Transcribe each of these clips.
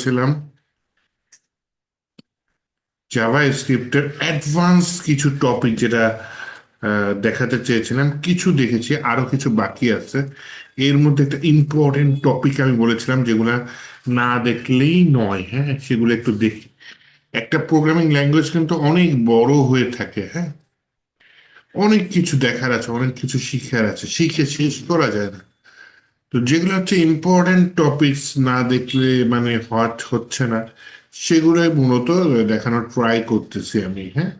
বলেছিলাম Java স্ক্রিপ্টের advance কিছু topic যেটা দেখাতে চেয়েছিলাম, কিছু দেখেছি, আরো কিছু বাকি আছে। এর মধ্যে একটা ইম্পর্টেন্ট টপিক আমি বলেছিলাম যেগুলা না দেখলেই নয়। হ্যাঁ, সেগুলো একটু দেখি। একটা প্রোগ্রামিং ল্যাঙ্গুয়েজ কিন্তু অনেক বড় হয়ে থাকে। হ্যাঁ, অনেক কিছু দেখার আছে, অনেক কিছু শিখার আছে, শিখে শেষ করা যায় না। তো যেগুলো হচ্ছে ইম্পর্টেন্ট টপিকস না দেখলে মানে হচ্ছে না, সেগুলোই মূলত দেখানোর ট্রাই করতেছি আমি। হ্যাঁ,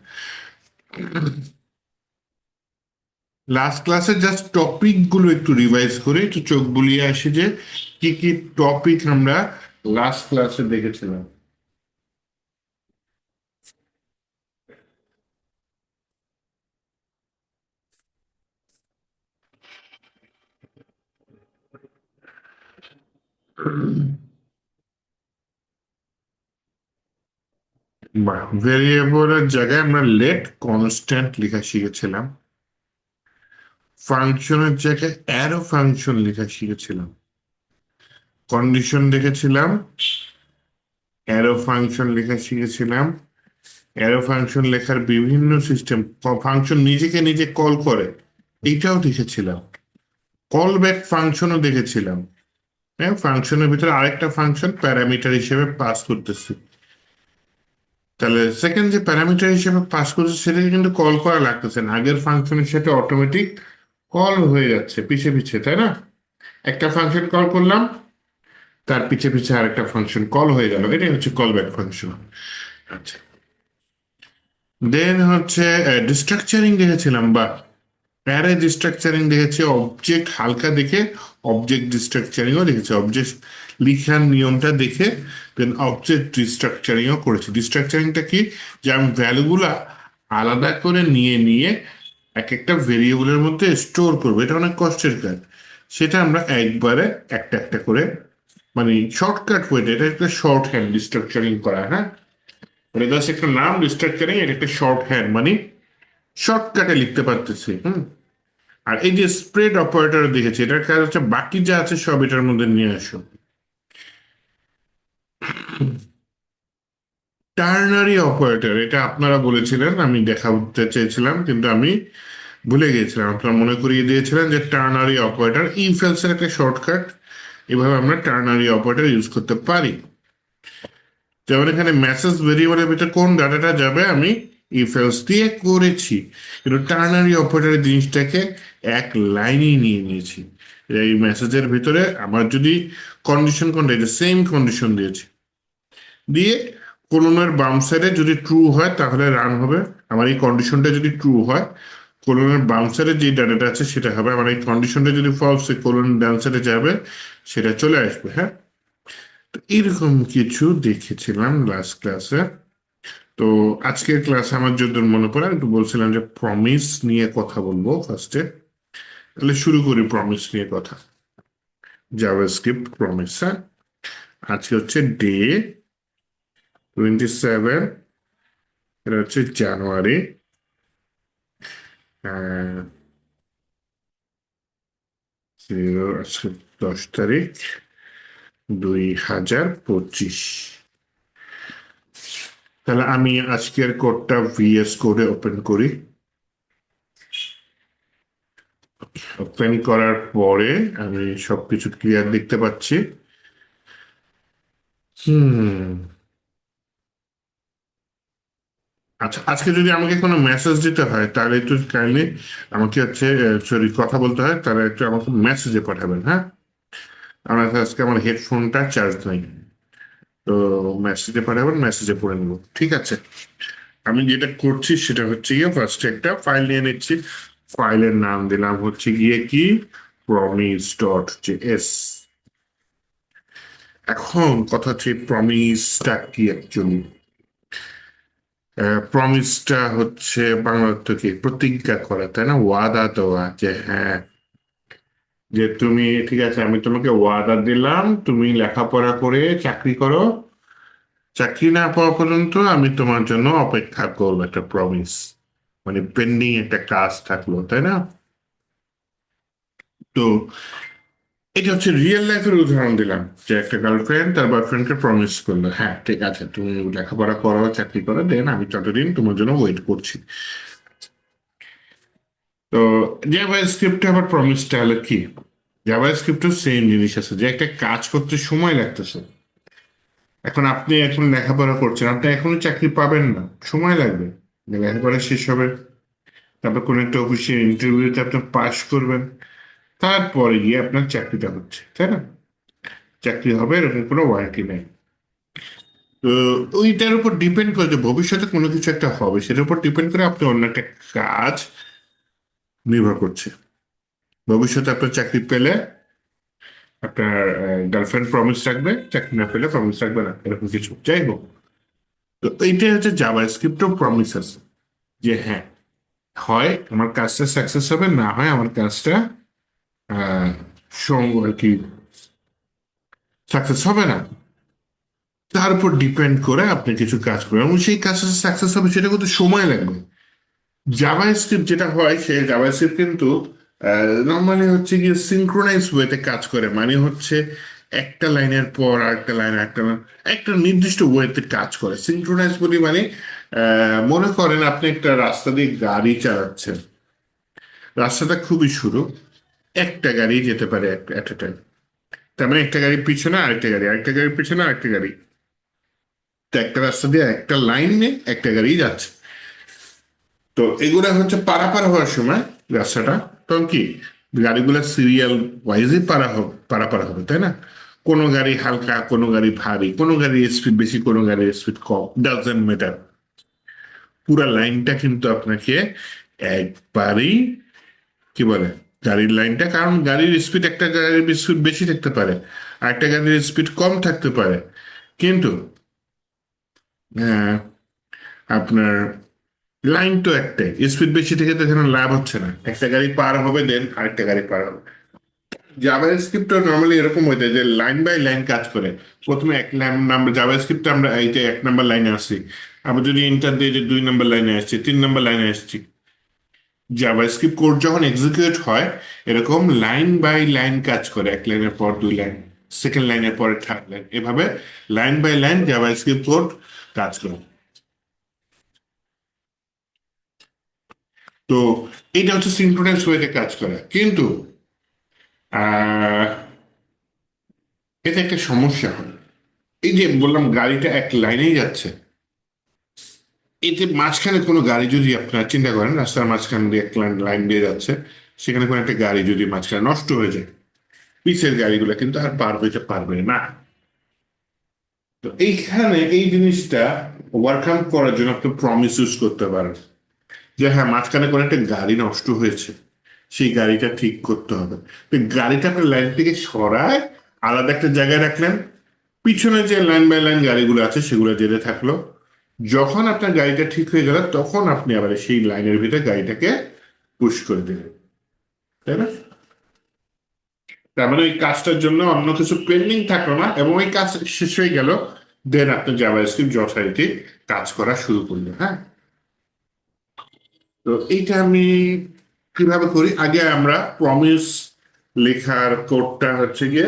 লাস্ট ক্লাসে জাস্ট টপিক গুলো একটু রিভাইজ করে একটু চোখ বুলিয়ে আসি যে কি কি টপিক আমরা লাস্ট ক্লাসে দেখেছিলাম। বা ভেরিয়েবলের জায়গায় আমরা লেট কনস্ট্যান্ট লেখা শিখেছিলাম। ফাংশনের জায়গায় অ্যারো ফাংশন লেখা শিখেছিলাম। কন্ডিশন দেখেছিলাম, অ্যারো ফাংশন লেখা শিখেছিলাম। অ্যারো ফাংশন লেখার বিভিন্ন সিস্টেম, ফাংশন নিজেকে নিজে কল করে, এইটাও দেখেছিলাম। কল ব্যাক ফাংশনও দেখেছিলাম। হ্যাঁ, ফাংশনের ভিতরে আরেকটা ফাংশন প্যারামিটার হিসেবে পাস করতেছি, তাহলে সেকেন্ড যে প্যারামিটার হিসেবে পাস করছে সেটাকে কিন্তু কল করা লাগতেছে না, আগের ফাংশনের সাথে অটোমেটিক কল হয়ে যাচ্ছে পিছে পিছে, তাই না? একটা ফাংশন কল করলাম, তার পিছে পিছে আরেকটা ফাংশন কল হয়ে গেল, এটাই হচ্ছে কল ব্যাক ফাংশন। আচ্ছা, দেন হচ্ছে ডিস্ট্রাকচারিং দেখেছিলাম, বা অ্যারে ডিস্ট্রাকচারিং দেখেছি, অবজেক্ট হালকা দেখে অবজেক্ট ডিস্ট্রাকচারিংও দেখেছি, অবজেক্ট লিখার নিয়মটা দেখে দেন অবজেক্ট ডিস্ট্রাকচারিংও করেছি। ডিস্ট্রাকচারিংটা কি, যে আমি ভ্যালুগুলা আলাদা করে নিয়ে নিয়ে এক একটা ভেরিয়েবলের মধ্যে স্টোর করবো, এটা অনেক কষ্টের কাজ। সেটা আমরা একবারে একটা একটা করে, মানে শর্টকাট ওয়েতে, এটা একটা শর্ট হ্যান্ড ডিস্ট্রাকচারিং করা। হ্যাঁ, মানে জাস্ট একটা নাম ডিস্ট্রাকচারিং, এটা একটা শর্ট হ্যান্ড, মানে শর্টকাটে লিখতে পারতেছি। আর এই যে স্প্রেড অপারেটর দেখেছি, এটার কাজ হচ্ছে বাকি যা আছে সব এটার মধ্যে নিয়ে আসো। টার্নারি অপারেটর, এটা আপনারা বলেছিলেন, আমি দেখাতে চেয়েছিলাম কিন্তু আমি ভুলে গিয়েছিলাম। আপনারা মনে করিয়ে দিয়েছিলেন যে টার্নারি অপারেটর ইফ এলস এর একটা শর্টকাট, এভাবে আমরা টার্নারি অপারেটর ইউজ করতে পারি। যেমন এখানে মেসেজ ভেরিয়েবলের ভিতরে কোন ডাটাটা যাবে আমি ইফ এলস দিয়ে করেছি, কিন্তু টার্নারি অপারেটরের জিনিসটাকে এক লাইনেই নিয়ে নিয়েছি। এই মেসেজের ভিতরে আমার যদি কন্ডিশন কোনটা, এটা সেম কন্ডিশন দিয়েছি, দিয়ে কোলনের বাম সাইডে যদি ট্রু হয় তাহলে রান হবে। আমার এই কন্ডিশনটা যদি ট্রু হয়, কোলনের বাম সাইডে যে ডাটাটা আছে সেটা হবে। আমার এই কন্ডিশনটা যদি ফলস, কোলন ডান সাইডে যাবে, সেটা চলে আসবে। হ্যাঁ, তো এরকম কিছু দেখেছিলাম লাস্ট ক্লাসে। তো আজকের ক্লাসে আমার যদি মনে পড়ে, আমি একটু বলছিলাম যে প্রমিস নিয়ে কথা বলবো ফার্স্টে। তাহলে শুরু করি প্রমিস নিয়ে কথা। JavaScript promise. হ্যাঁ, আজকে হচ্ছে ডে 27, এটা হচ্ছে জানুয়ারি, আজকে 10 তারিখ, 2025। তাহলে আমি আজকের কোডটা ভিএস কোডে ওপেন করি। ওপেন করার পরে আমি সবকিছু ক্লিয়ার দেখতে পাচ্ছি। হুম, আচ্ছা, আজকে যদি আমাকে কোনো মেসেজ দিতে হয় তাহলে একটু কাইন্ডলি আমাকে হচ্ছে, সরি, কথা বলতে হয় তাহলে একটু আমাকে মেসেজে পাঠাবেন। হ্যাঁ, আমার কাছে আজকে আমার হেডফোনটা চার্জ নাই, তো মেসেজে পাঠাবেন, মেসেজে পড়ে নেবো। ঠিক আছে, আমি যেটা করছি সেটা হচ্ছে গিয়ে ফার্স্টে একটা ফাইল নিয়ে নিচ্ছি। ফাইলের নাম দিলাম হচ্ছে গিয়ে কি, promise.js। এখন কথা হচ্ছে প্রমিসটা কি অ্যাকচুয়ালি। প্রমিসটা হচ্ছে বাংলা অর্থ কি, প্রতিজ্ঞা করা, তাই না? ওয়াদা দেওয়া যে হ্যাঁ, যে তুমি ঠিক আছে, আমি তোমাকে ওয়াদা দিলাম তুমি লেখাপড়া করে চাকরি করো, চাকরি না পাওয়া পর্যন্ত আমি তোমার জন্য অপেক্ষা করবো, একটা প্রমিস, মানে পেন্ডিং একটা কাজ থাকলো, তাই না? তো এটা হচ্ছে রিয়েল লাইফের উদাহরণ দিলাম, যে একটা গার্লফ্রেন্ড তার বয়ফ্রেন্ডকে প্রমিস করলো, হ্যাঁ ঠিক আছে তুমি লেখাপড়া করো, চাকরি করো, দেন আমি ততদিন তোমার জন্য ওয়েট করছি। তো জাভা স্ক্রিপ্টে আবার প্রমিসটা হলো কি, জাভা স্ক্রিপ্টও সেম জিনিস আছে, যে একটা কাজ করতে সময় লাগতেছে। এখন আপনি এখন লেখাপড়া করছেন, আপনি এখনো চাকরি পাবেন না, সময় লাগবে, লেখাপড়া শেষ হবে, তারপর কোনো একটা অফিসের ইন্টারভিউতে আপনি পাশ করবেন, তারপরে গিয়ে আপনার চাকরিটা হচ্ছে, তাই না? চাকরি হবে এরকম কোনো ওয়ারেন্টি নেই। তো ওইটার উপর ডিপেন্ড করে যে ভবিষ্যতে কোনো কিছু একটা হবে, সেটার উপর ডিপেন্ড করে আপনি অন্য একটা কাজ নির্ভর করছে। ভবিষ্যতে আপনার চাকরি পেলে আপনার গার্লফ্রেন্ড প্রমিস রাখবে, চাকরি না পেলে প্রমিস রাখবে না, এরকম কিছু, যাই হোক। তো এইটাই হচ্ছে জাভা স্ক্রিপ্টও প্রমিস আছে, যে হ্যাঁ, হয় আমার কাজটা সাকসেস হবে, না হয় আমার কাজটা আহ আর কি সাকসেস হবে না। তার উপর ডিপেন্ড করে আপনি কিছু কাজ করবেন এবং সেই কাজটা সাকসেস হবে সেটা কিন্তু সময় লাগবে। জাভা স্ক্রিপ্ট যেটা হয়, সে জাভা স্ক্রিপ্ট কিন্তু নর্মালি হচ্ছে গিয়ে সিনক্রোনাইজ ওয়েতে কাজ করে, মানে হচ্ছে একটা লাইনের পর আরেকটা লাইন, একটা নির্দিষ্ট ওয়েতে কাজ করে। সিনক্রোনাইজ বলি মানে মনে করেন আপনি একটা রাস্তা দিয়ে গাড়ি চালাচ্ছেন, রাস্তাটা খুবই সরু, একটা গাড়ি যেতে পারে এট এ টাইম, তার মানে একটা গাড়ির পিছনে আরেকটা গাড়ি, আরেকটা গাড়ির পিছনে আরেকটা গাড়ি, তো একটা রাস্তা দিয়ে একটা লাইনে একটা গাড়ি যাচ্ছে। তো এগুলা হচ্ছে পারাপার হওয়ার সময় রাস্তাটা, তখন কি গাড়িগুলা সিরিয়াল ওয়াইজই পারাপার হবে, তাই না? কোনো গাড়ি হালকা, কোনো গাড়ি ভারী, কোনো গাড়ির স্পিড বেশি, কোনো গাড়ির স্পিড কম, ডাজেন্ট ম্যাটার। পুরা লাইনটা কিন্তু আপনাকে একবারেই কি বলে, গাড়ির লাইনটা, কারণ গাড়ির স্পিড, একটা গাড়ির স্পিড বেশি থাকতে পারে, আর একটা গাড়ির স্পিড কম থাকতে পারে, কিন্তু আহ, আপনার লাইন তো একটাই, স্পিড বেশি থেকে তো এখানে লাভ হচ্ছে না, একটা গাড়ি পার হবে দেন আরেকটা গাড়ি পার হবে। জাভা স্ক্রিপ্ট নর্মালি এরকম হইতে যে লাইন বাই লাইন কাজ করে। প্রথমে এক নাম্বার জাভা স্ক্রিপ্টে আমরা এই যে 1 নম্বর লাইনে আসছি, আমরা যদি ইন্টার দিয়ে যে 2 নম্বর লাইনে আসছি, 3 নম্বর লাইনে আসছি, জাভা স্ক্রিপ্ট কোড যখন এক্সিকিউট হয় এরকম লাইন বাই লাইন কাজ করে, এক লাইনের পর দুই লাইন, সেকেন্ড লাইনের পরে থার্ড লাইন, এভাবে line by line JavaScript code কাজ করে। তো এইটা হচ্ছে সিনক্রোনাইজ ওয়েতে কাজ করে, কিন্তু আহ এতে একটা সমস্যা হয়। এই যে বললাম গাড়িটা এক লাইনেই যাচ্ছে, এতে মাঝখানে কোনো গাড়ি যদি আপনারা চিন্তা করেন, রাস্তার মাঝখান দিয়ে এক লাইন লাইন দিয়ে যাচ্ছে, সেখানে কোনো একটা গাড়ি যদি মাঝখানে নষ্ট হয়ে যায়, পিছের গাড়িগুলো কিন্তু আর পার হইতে পারবে না। তো এইখানে এই জিনিসটা ওভারকাম করার জন্য আপনি প্রমিস ইউজ করতে পারেন, যে হ্যাঁ মাঝখানে কোনো একটা গাড়ি নষ্ট হয়েছে, সেই গাড়িটা ঠিক করতে হবে। তো গাড়িটা আপনার লাইন থেকে সরায় আলাদা একটা জায়গায় রাখলেন, পিছনে যে লাইন বাই লাইন গাড়িগুলো আছে সেগুলো যেতে থাকলো, যখন আপনার গাড়িটা ঠিক হয়ে গেল তখন আপনি আবার সেই লাইনের ভিতরে গাড়িটাকে পুশ করে দিলেন, তাই না? তার মানে ওই কাজটার জন্য অন্য কিছু পেন্ডিং থাকলো না, এবং ওই কাজ শেষ হয়ে গেল, দেন আপনি জাভাস্ক্রিপ্ট যথারীতি কাজ করা শুরু করলেন। হ্যাঁ, তো এইটা আমি কিভাবে করি, আগে আমরা প্রমিস লেখার কোডটা হচ্ছে গিয়ে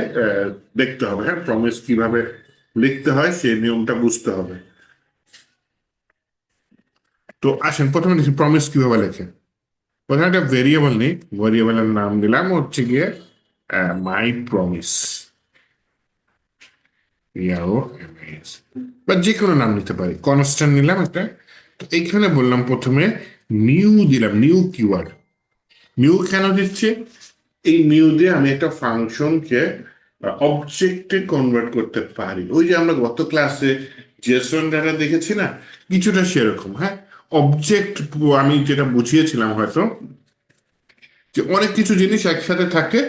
দেখতে হবে। হ্যাঁ, প্রমিস কিভাবে লিখতে হয় সেই নিয়মটা বুঝতে হবে। তো আসেন প্রথমে দেখি প্রমিস কিভাবে লেখে। প্রথমে একটা ভেরিয়েবল নিই, ভেরিয়েবলের নাম দিলাম হচ্ছে গিয়ে মাই প্রমিস, PROMIS, বা যে কোনো নাম নিতে পারি, কনস্ট্যান্ট নিলাম একটা। তো এইখানে বললাম প্রথমে নিউ দিলাম, নিউ কিওয়ার্ড। নিউ কেন দিচ্ছি, এই নিউ দিয়ে আমি একটা ফাংশনকে অবজেক্টে কনভার্ট করতে পারি। ওই যে আমরা গত ক্লাসে জেসন ডাটা দেখেছি না, কিছুটা সেরকম। হ্যাঁ, অবজেক্ট আমি যেটা বুঝিয়েছিলাম হয়তো, যে অনেক কিছু জিনিস একসাথে থাকে,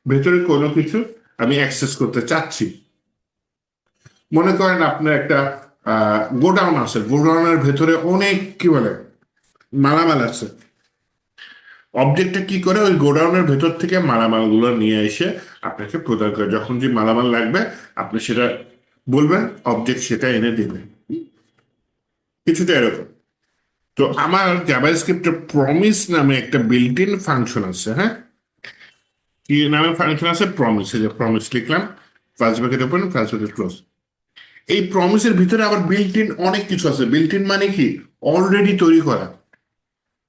ভেতরে কোনো কিছু আমি অ্যাক্সেস করতে চাচ্ছি। মনে করেন আপনার একটা গোডাউন আছে, গোডাউনের ভেতরে অনেক কি বলে মালামাল আছে। অবজেক্টটা কি করে, ওই গোডাউনের ভেতর থেকে মালামালগুলো নিয়ে এসে আপনাকে প্রদান করে, যখন যে মালামাল লাগবে আপনি সেটা বলবেন, অবজেক্ট সেটা এনে দেবে, কিছুটা এরকম। তো আমার জাভাস্ক্রিপ্টে প্রমিস নামে একটা বিল্ট ইন ফাংশন আছে। হ্যাঁ, কি নামে ফাংশন আছে? প্রমিস। এই যে প্রমিস লিখলাম, first bracket open, first bracket close. এই প্রমিসের ভিতরে আবার বিল্ট ইন অনেক কিছু আছে। বিল্ট ইন মানে কি? অলরেডি তৈরি করা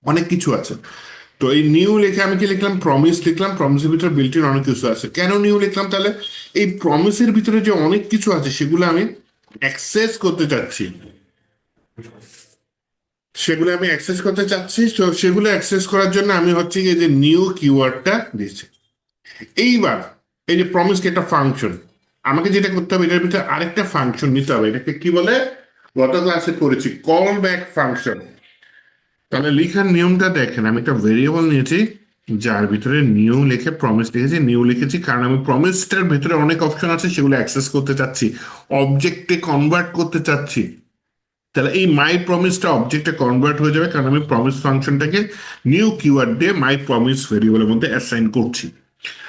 অনেক কিছু আছে। তো এই নিউ লিখে আমি কি লিখলাম? প্রমিস লিখলাম। প্রমিসের ভিতরে বিল্ট ইন অনেক কিছু আছে। কেন নিউ লিখলাম তাহলে? এই প্রমিসের ভিতরে যে অনেক কিছু আছে সেগুলো আমি অ্যাক্সেস করতে চাচ্ছি। সেগুলো আমি অ্যাক্সেস করতে চাচ্ছি, তো সেগুলো অ্যাক্সেস করার জন্য আমি হচ্ছে এই যে নিউ কিওয়ার্ডটা দিচ্ছি। এইবার এই যে প্রমিস কি একটা ফাংশন, আমাকে যেটা করতে হবে এটার ভিতরে আরেকটা ফাংশন নিতে হবে। এটাকে কি বলে? গত ক্লাসে করেছি কল ব্যাক ফাংশন। তাহলে লিখার নিয়মটা দেখেন, আমি একটা ভেরিয়েবল নিয়েছি যার ভিতরে নিউ লিখে প্রমিস লিখেছি। নিউ লিখেছি কারণ আমি প্রমিসটার ভিতরে অনেক অপশন আছে, সেগুলো অ্যাক্সেস করতে চাচ্ছি, অবজেক্টে কনভার্ট করতে চাচ্ছি। তাহলে এই মাই প্রমিসটা অবজেক্টে কনভার্ট হয়ে যাবে কারণ আমি প্রমিস ফাংশনটাকে নিউ কিওয়ার্ড দিয়ে মাই প্রমিস ভেরিয়েবলের মধ্যে অ্যাসাইন করছি।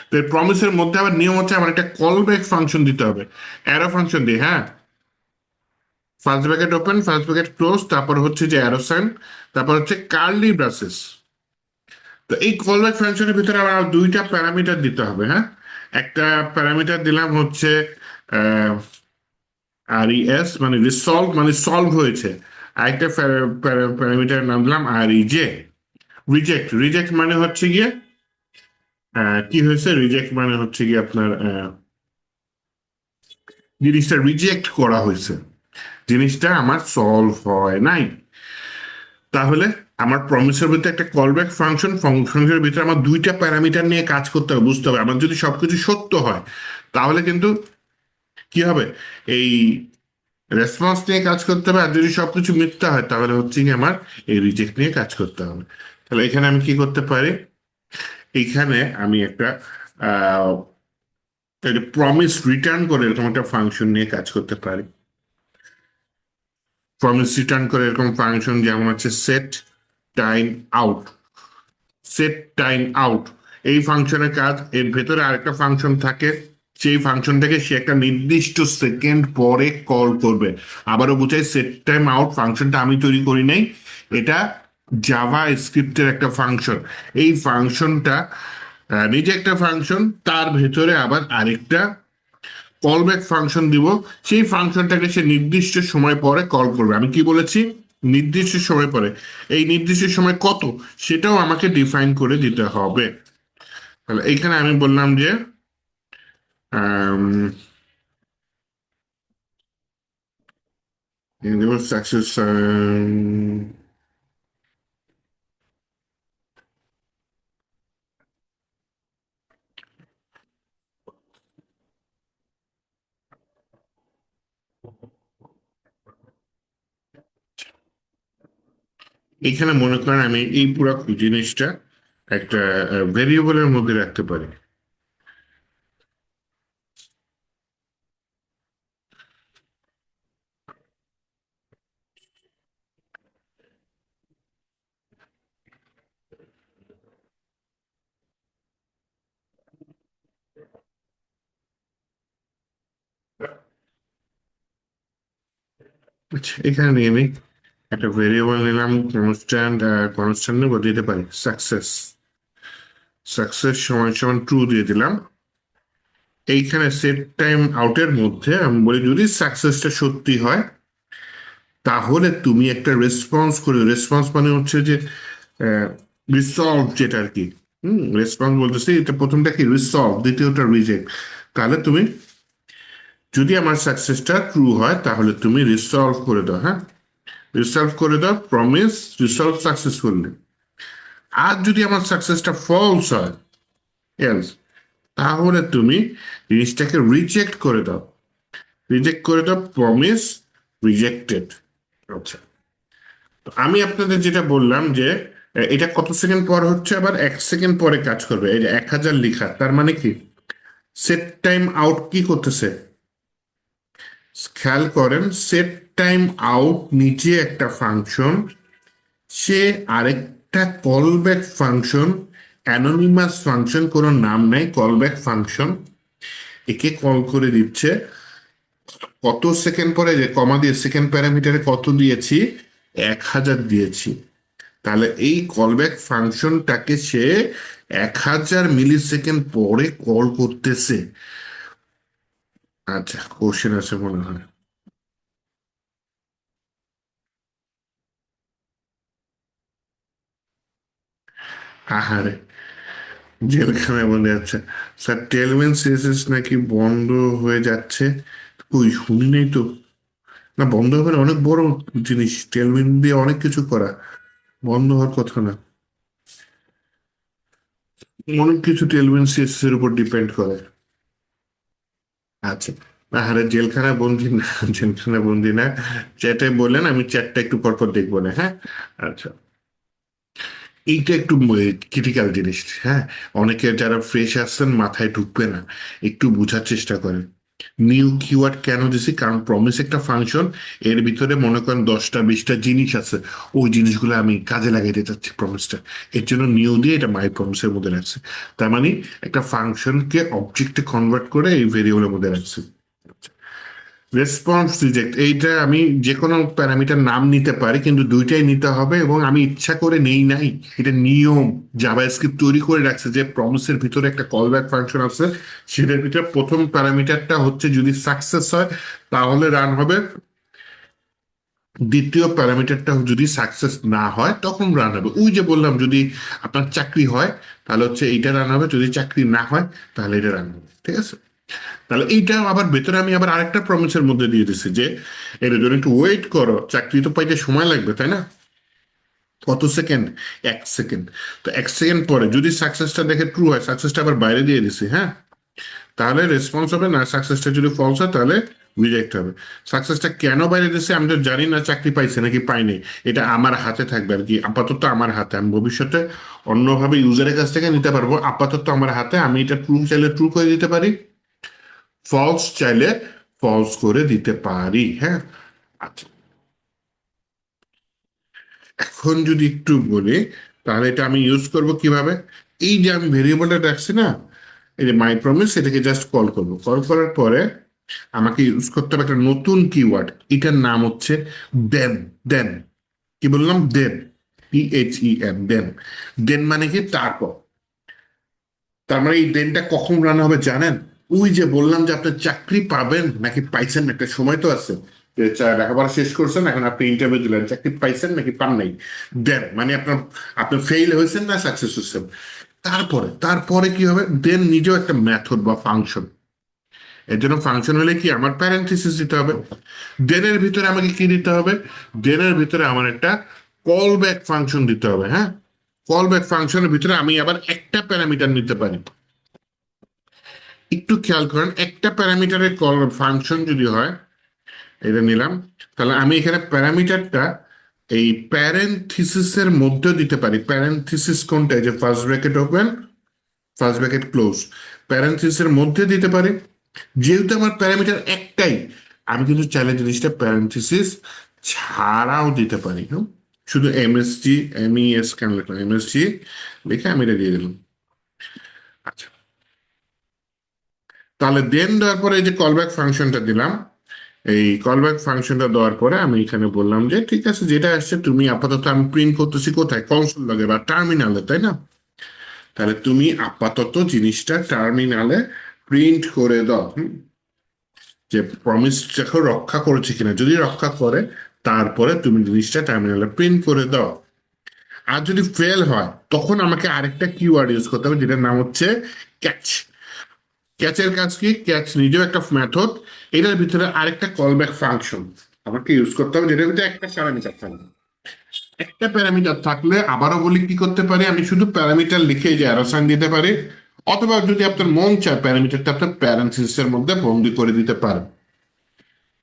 তো এই প্রমিসের মধ্যে আবার নিয়ম হচ্ছে আমার একটা কল ব্যাক ফাংশন দিতে হবে, অ্যারো ফাংশন দিয়ে। হ্যাঁ, first bracket open, first bracket close, তারপর হচ্ছে যে অ্যারো সাইন, তারপর হচ্ছে কার্লি ব্রাসেস। তো এই কল ব্যাক ফাংশনের ভিতরে আমার দুইটা প্যারামিটার দিতে হবে। হ্যাঁ, একটা প্যারামিটার দিলাম হচ্ছে আর এস মানে রিসলভ, মানে সলভ হয়েছে। আরেকটা প্যারামিটার নাম দিলাম আর ই জে, রিজেক্ট। রিজেক্ট মানে হচ্ছে গিয়ে কি হয়েছে? রিজেক্ট মানে হচ্ছে গিয়ে আপনার জিনিসটা রিজেক্ট করা হয়েছে, জিনিসটা আমার সলভ হয় নাই। তাহলে আমার প্রমিসের ভিতরে একটা কলব্যাক ফাংশন, ফাংশনের ভিতরে আমার দুইটা প্যারামিটার নিয়ে কাজ করতে হবে। বুঝতে হবে, আমার যদি সবকিছু সত্য হয় তাহলে কিন্তু কি হবে, এই রেসপন্স নিয়ে কাজ করতে হবে। আর যদি সবকিছু মিথ্যা হয় তাহলে হচ্ছে কি আমার এই রিজেক্ট নিয়ে কাজ করতে হবে। তাহলে এখানে আমি কি করতে পারি? এখানে আমি একটা প্রমিস রিটার্ন করে এরকম একটা ফাংশন নিয়ে কাজ করতে পারি। প্রমিস রিটার্ন করে এরকম ফাংশন যেমন হচ্ছে set time out. Set time out এই ফাংশনের কাজ, এর ভেতরে আরেকটা ফাংশন থাকে, সেই ফাংশনটাকে সে একটা নির্দিষ্ট সেকেন্ড পরে কল করবে। আবারও বুঝাই, সেট টাইম আউট ফাংশনটা আমি তৈরি করি নাই, এটা জাভা স্ক্রিপ্টের একটা ফাংশন। এই ফাংশনটা নিজে একটা ফাংশন, তার ভেতরে আবার আরেকটা কল ব্যাক ফাংশন দিব। সেই ফাংশনটাকে সে নির্দিষ্ট সময় পরে কল করবে। আমি কি বলেছি? নির্দিষ্ট সময় পরে। এই নির্দিষ্ট সময় কত সেটাও আমাকে ডিফাইন করে দিতে হবে। তাহলে এইখানে আমি বললাম যে সাকসেস, এখানে মনে করেন আমি এই পুরো জিনিসটা একটা ভেরিয়েবলের মধ্যে রাখতে পারি। আচ্ছা, এখানে নিয়ে নিই একটা ভেরিয়েবল নিলাম, কনস্ট্যান্ট। কনস্ট্যান্ট নেবো, দিতে পারি সাকসেস। সাকসেস সমান সমান ট্রু দিয়ে দিলাম। এইখানে সেট টাইম আউটের মধ্যে আমি বলি যদি সাকসেসটা সত্যি হয় তাহলে তুমি একটা রেসপন্স করে। রেসপন্স মানে হচ্ছে যে রিসলভ, যেটা আর কি। রেসপন্স বলতেছি, এটা প্রথমটা কি রিসলভ, দ্বিতীয়টা রিজেক্ট। তাহলে তুমি যদি আমার সাকসেসটা ট্রু হয় তাহলে তুমি রিসলভ করে দাও। হ্যাঁ, রিসলভ করে দাও, প্রমিস রিসলভ সাকসেসফুলি। আর যদি আমার সাকসেসটা ফলস হয়, এলস, তাহলে তুমি জিনিসটাকে রিজেক্ট করে দাও। রিজেক্ট করে দাও, প্রমিস রিজেক্টেড। আচ্ছা, তো আমি আপনাদের যেটা বললাম যে এটা কত সেকেন্ড পর হচ্ছে, আবার 1 সেকেন্ড পরে কাজ করবে। এই যে 1000 লিখা, তার মানে কি সেট টাইম আউট কি করতেছে? খেয়াল করেন, সেট টাইম আউট নিচে একটা ফাংশন, সে আরেকটা কলব্যাক ফাংশন, অ্যানোনিমাস ফাংশন, কোনো নাম নাই, কলব্যাক ফাংশন, একে কল করে দিচ্ছে কত সেকেন্ড পরে। যে কমা দিয়ে সেকেন্ড প্যারামিটারে কত দিয়েছি? 1000 দিয়েছি। তাহলে এই কলব্যাক ফাংশনটাকে সে 1000 মিলি সেকেন্ড পরে কল করতেছে। আচ্ছা, কোশ্চেন আছে মনে হয়। আহারে, জেলখানায় বন্ধ যাচ্ছে। স্যার, টেলমেন সিএসএস নাকি বন্ধ হয়ে যাচ্ছে। কই, শুনি নাই তো। না, বন্ধ হবে না, অনেক বড় জিনিস, টেলমেন দিয়ে অনেক কিছু করা। বন্ধ হওয়ার কথা না, অনেক কিছু টেলমেন সিএসএস এর উপর ডিপেন্ড করে। আচ্ছা, আহারে, জেলখানা বন্দি না, জেলখানা বন্দি না। চ্যাটে বললেন, আমি চ্যাটটা একটু পর পর দেখবো না, হ্যাঁ। আচ্ছা, এইটা একটু ক্রিটিক্যাল জিনিস, হ্যাঁ। অনেকে যারা ফ্রেশ আসছেন মাথায় ঢুকবে না, একটু বোঝার চেষ্টা করেন। নিউ কিওয়ার্ড কেন দিছি? কারণ প্রমিস একটা ফাংশন, এর ভিতরে মনে করেন 10টা 20টা জিনিস আছে, ওই জিনিসগুলো আমি কাজে লাগাইতে চাচ্ছি প্রমিসটা। এর জন্য নিউ দিয়ে এটা মাই প্রমিসের মধ্যে রাখছে। তার মানে একটা ফাংশনকে অবজেক্টে কনভার্ট করে এই ভেরিয়েবলের মধ্যে রাখছে। রেসপন্স রিজেক্ট, এইটা আমি যে কোনো প্যারামিটার নাম নিতে পারি, কিন্তু দুইটাই নিতে হবে, এবং আমি ইচ্ছা করে নেই নাই। এটা নিয়ম, জাভাস্ক্রিপ্ট তৈরি করে রাখছে যে প্রমিসের ভিতরে একটা কলব্যাক ফাংশন আছে, সেটার ভিতরে প্রথম প্যারামিটারটা হচ্ছে যদি সাকসেস হয় তাহলে রান হবে, দ্বিতীয় প্যারামিটারটা যদি সাকসেস না হয় তখন রান হবে। ওই যে বললাম, যদি আপনার চাকরি হয় তাহলে হচ্ছে এইটা রান হবে, যদি চাকরি না হয় তাহলে এটা রান হবে, ঠিক আছে। তাহলে এইটা আবার ভেতরে আমি আবার আরেকটা প্রমিসের মধ্যে দিয়ে দিচ্ছি যে এর জন্য একটু ওয়েট করো, চাকরি তো পাইতে সময় লাগবে, তাই না? কত সেকেন্ড? 1 সেকেন্ড। তো 1 সেকেন্ড পরে যদি সাকসেসটা দেখে ট্রু হয়, সাকসেসটা আবার বাইরে দিয়ে দিছি, হ্যাঁ। তাহলে রেসপন্স হবে না, সাকসেসটা যদি ফলস হয় তাহলে রিজেক্ট হবে। সাকসেসটা কেন বাইরে দিচ্ছে আমি তো জানি না, চাকরি পাইছে নাকি পাইনি, এটা আমার হাতে থাকবে আর কি, আপাতত আমার হাতে। আমি ভবিষ্যতে অন্যভাবে ইউজারের কাছ থেকে নিতে পারবো, আপাতত আমার হাতে। আমি এটা ট্রু চাইলে ট্রু করে দিতে পারি, ফলস চাইলে ফলস করে দিতে পারি, হ্যাঁ। আচ্ছা, এখন যদি একটু বলি, তাহলে এটা আমি ইউজ করব কিভাবে? এই যে আমি ভেরিয়েবলটা রাখছি না, এই যে মাই প্রমিস, এটাকে জাস্ট কল করব। কল করার পরে আমাকে ইউজ করতে হবে একটা নতুন কিওয়ার্ড, এটার নাম হচ্ছে দেন। দেন, কি বললাম? দেন, PHEN, দেন। দেন মানে কি? তারপর। তার মানে এই দেনটা কখন রান হবে জানেন? ওই যে বললাম যে আপনি চাকরি পাবেন নাকি পাইছেন না, একটা সময় তো আছে, যে লেখাপড়া শেষ করছেন, এখন আপনি ইন্টারভিউ দিলেন, চাকরি পাইছেন নাকি পান নাই। দেন মানে আপনার, আপনি ফেইল হয়েছেন না সাকসেস হয়েছেন। তারপরে তারপরে কি হবে? দেন নিজেও একটা মেথড বা ফাংশন। এর জন্য ফাংশন হলে কি, আমার প্যারেন্থেসিস দিতে হবে। দেনের ভিতরে আমাকে কি দিতে হবে? দেনের ভিতরে আমার একটা কল ব্যাক ফাংশন দিতে হবে, হ্যাঁ। কল ব্যাক ফাংশনের ভিতরে আমি আবার একটা প্যারামিটার নিতে পারি। একটু খেয়াল করেন, একটা প্যারামিটারের কল ফাংশন যদি হয়, এটা নিলাম, তাহলে আমি এখানে প্যারামিটারটা এই প্যারেন্থিসিসের মধ্যে দিতে পারি। প্যারেন্থিসিস কোনটা? এই যে first bracket open, first bracket close, প্যারেন্থিসিসের মধ্যে দিতে পারি। যেহেতু আমার প্যারামিটার একটাই, আমি কিন্তু চাইলে জিনিসটা প্যারেন্থিসিস ছাড়াও দিতে পারি, হ্যাঁ। শুধু MSG, MES কেন লিখলাম? MSG লিখে আমি এটা দিয়ে দিলাম। আচ্ছা, তাহলে দেন দেওয়ার পরে এই যে কলব্যাক ফাংশনটা দিলাম, এই কলব্যাক ফাংশনটা দেওয়ার পরে আমি এখানে বললাম যে ঠিক আছে, যেটা আসছে তুমি আপাতত, আমি প্রিন্ট করতেছি কোথায়? কনসোল লগে বা টার্মিনালে, তাই না? তাহলে তুমি আপাতত জিনিসটা টার্মিনালে প্রিন্ট করে দাও, যে প্রমিসটাকে রক্ষা করেছে কিনা। যদি রক্ষা করে তারপরে তুমি জিনিসটা টার্মিনালে প্রিন্ট করে দাও। আর যদি ফেল হয় তখন আমাকে আরেকটা কিওয়ার্ড ইউজ করতে হবে, যেটার নাম হচ্ছে ক্যাচ। ক্যাচের কাজ কি? ক্যাচ নিজেও একটা মেথড, এটার ভিতরে আরেকটা কলব্যাক ফাংশন আমাকে ইউজ করতে হবে, যেটার ভিতরে একটা প্যারামিটার থাকবে। একটা প্যারামিটার থাকলে আবারও বলি কি করতে পারি, আমি শুধু প্যারামিটার লিখে যে অ্যারো সাইন দিতে পারি, অথবা যদি আপনার মন চায় প্যারামিটারটা আপনার প্যারেন্থেসিসের মধ্যে বন্দি করে দিতে পারেন।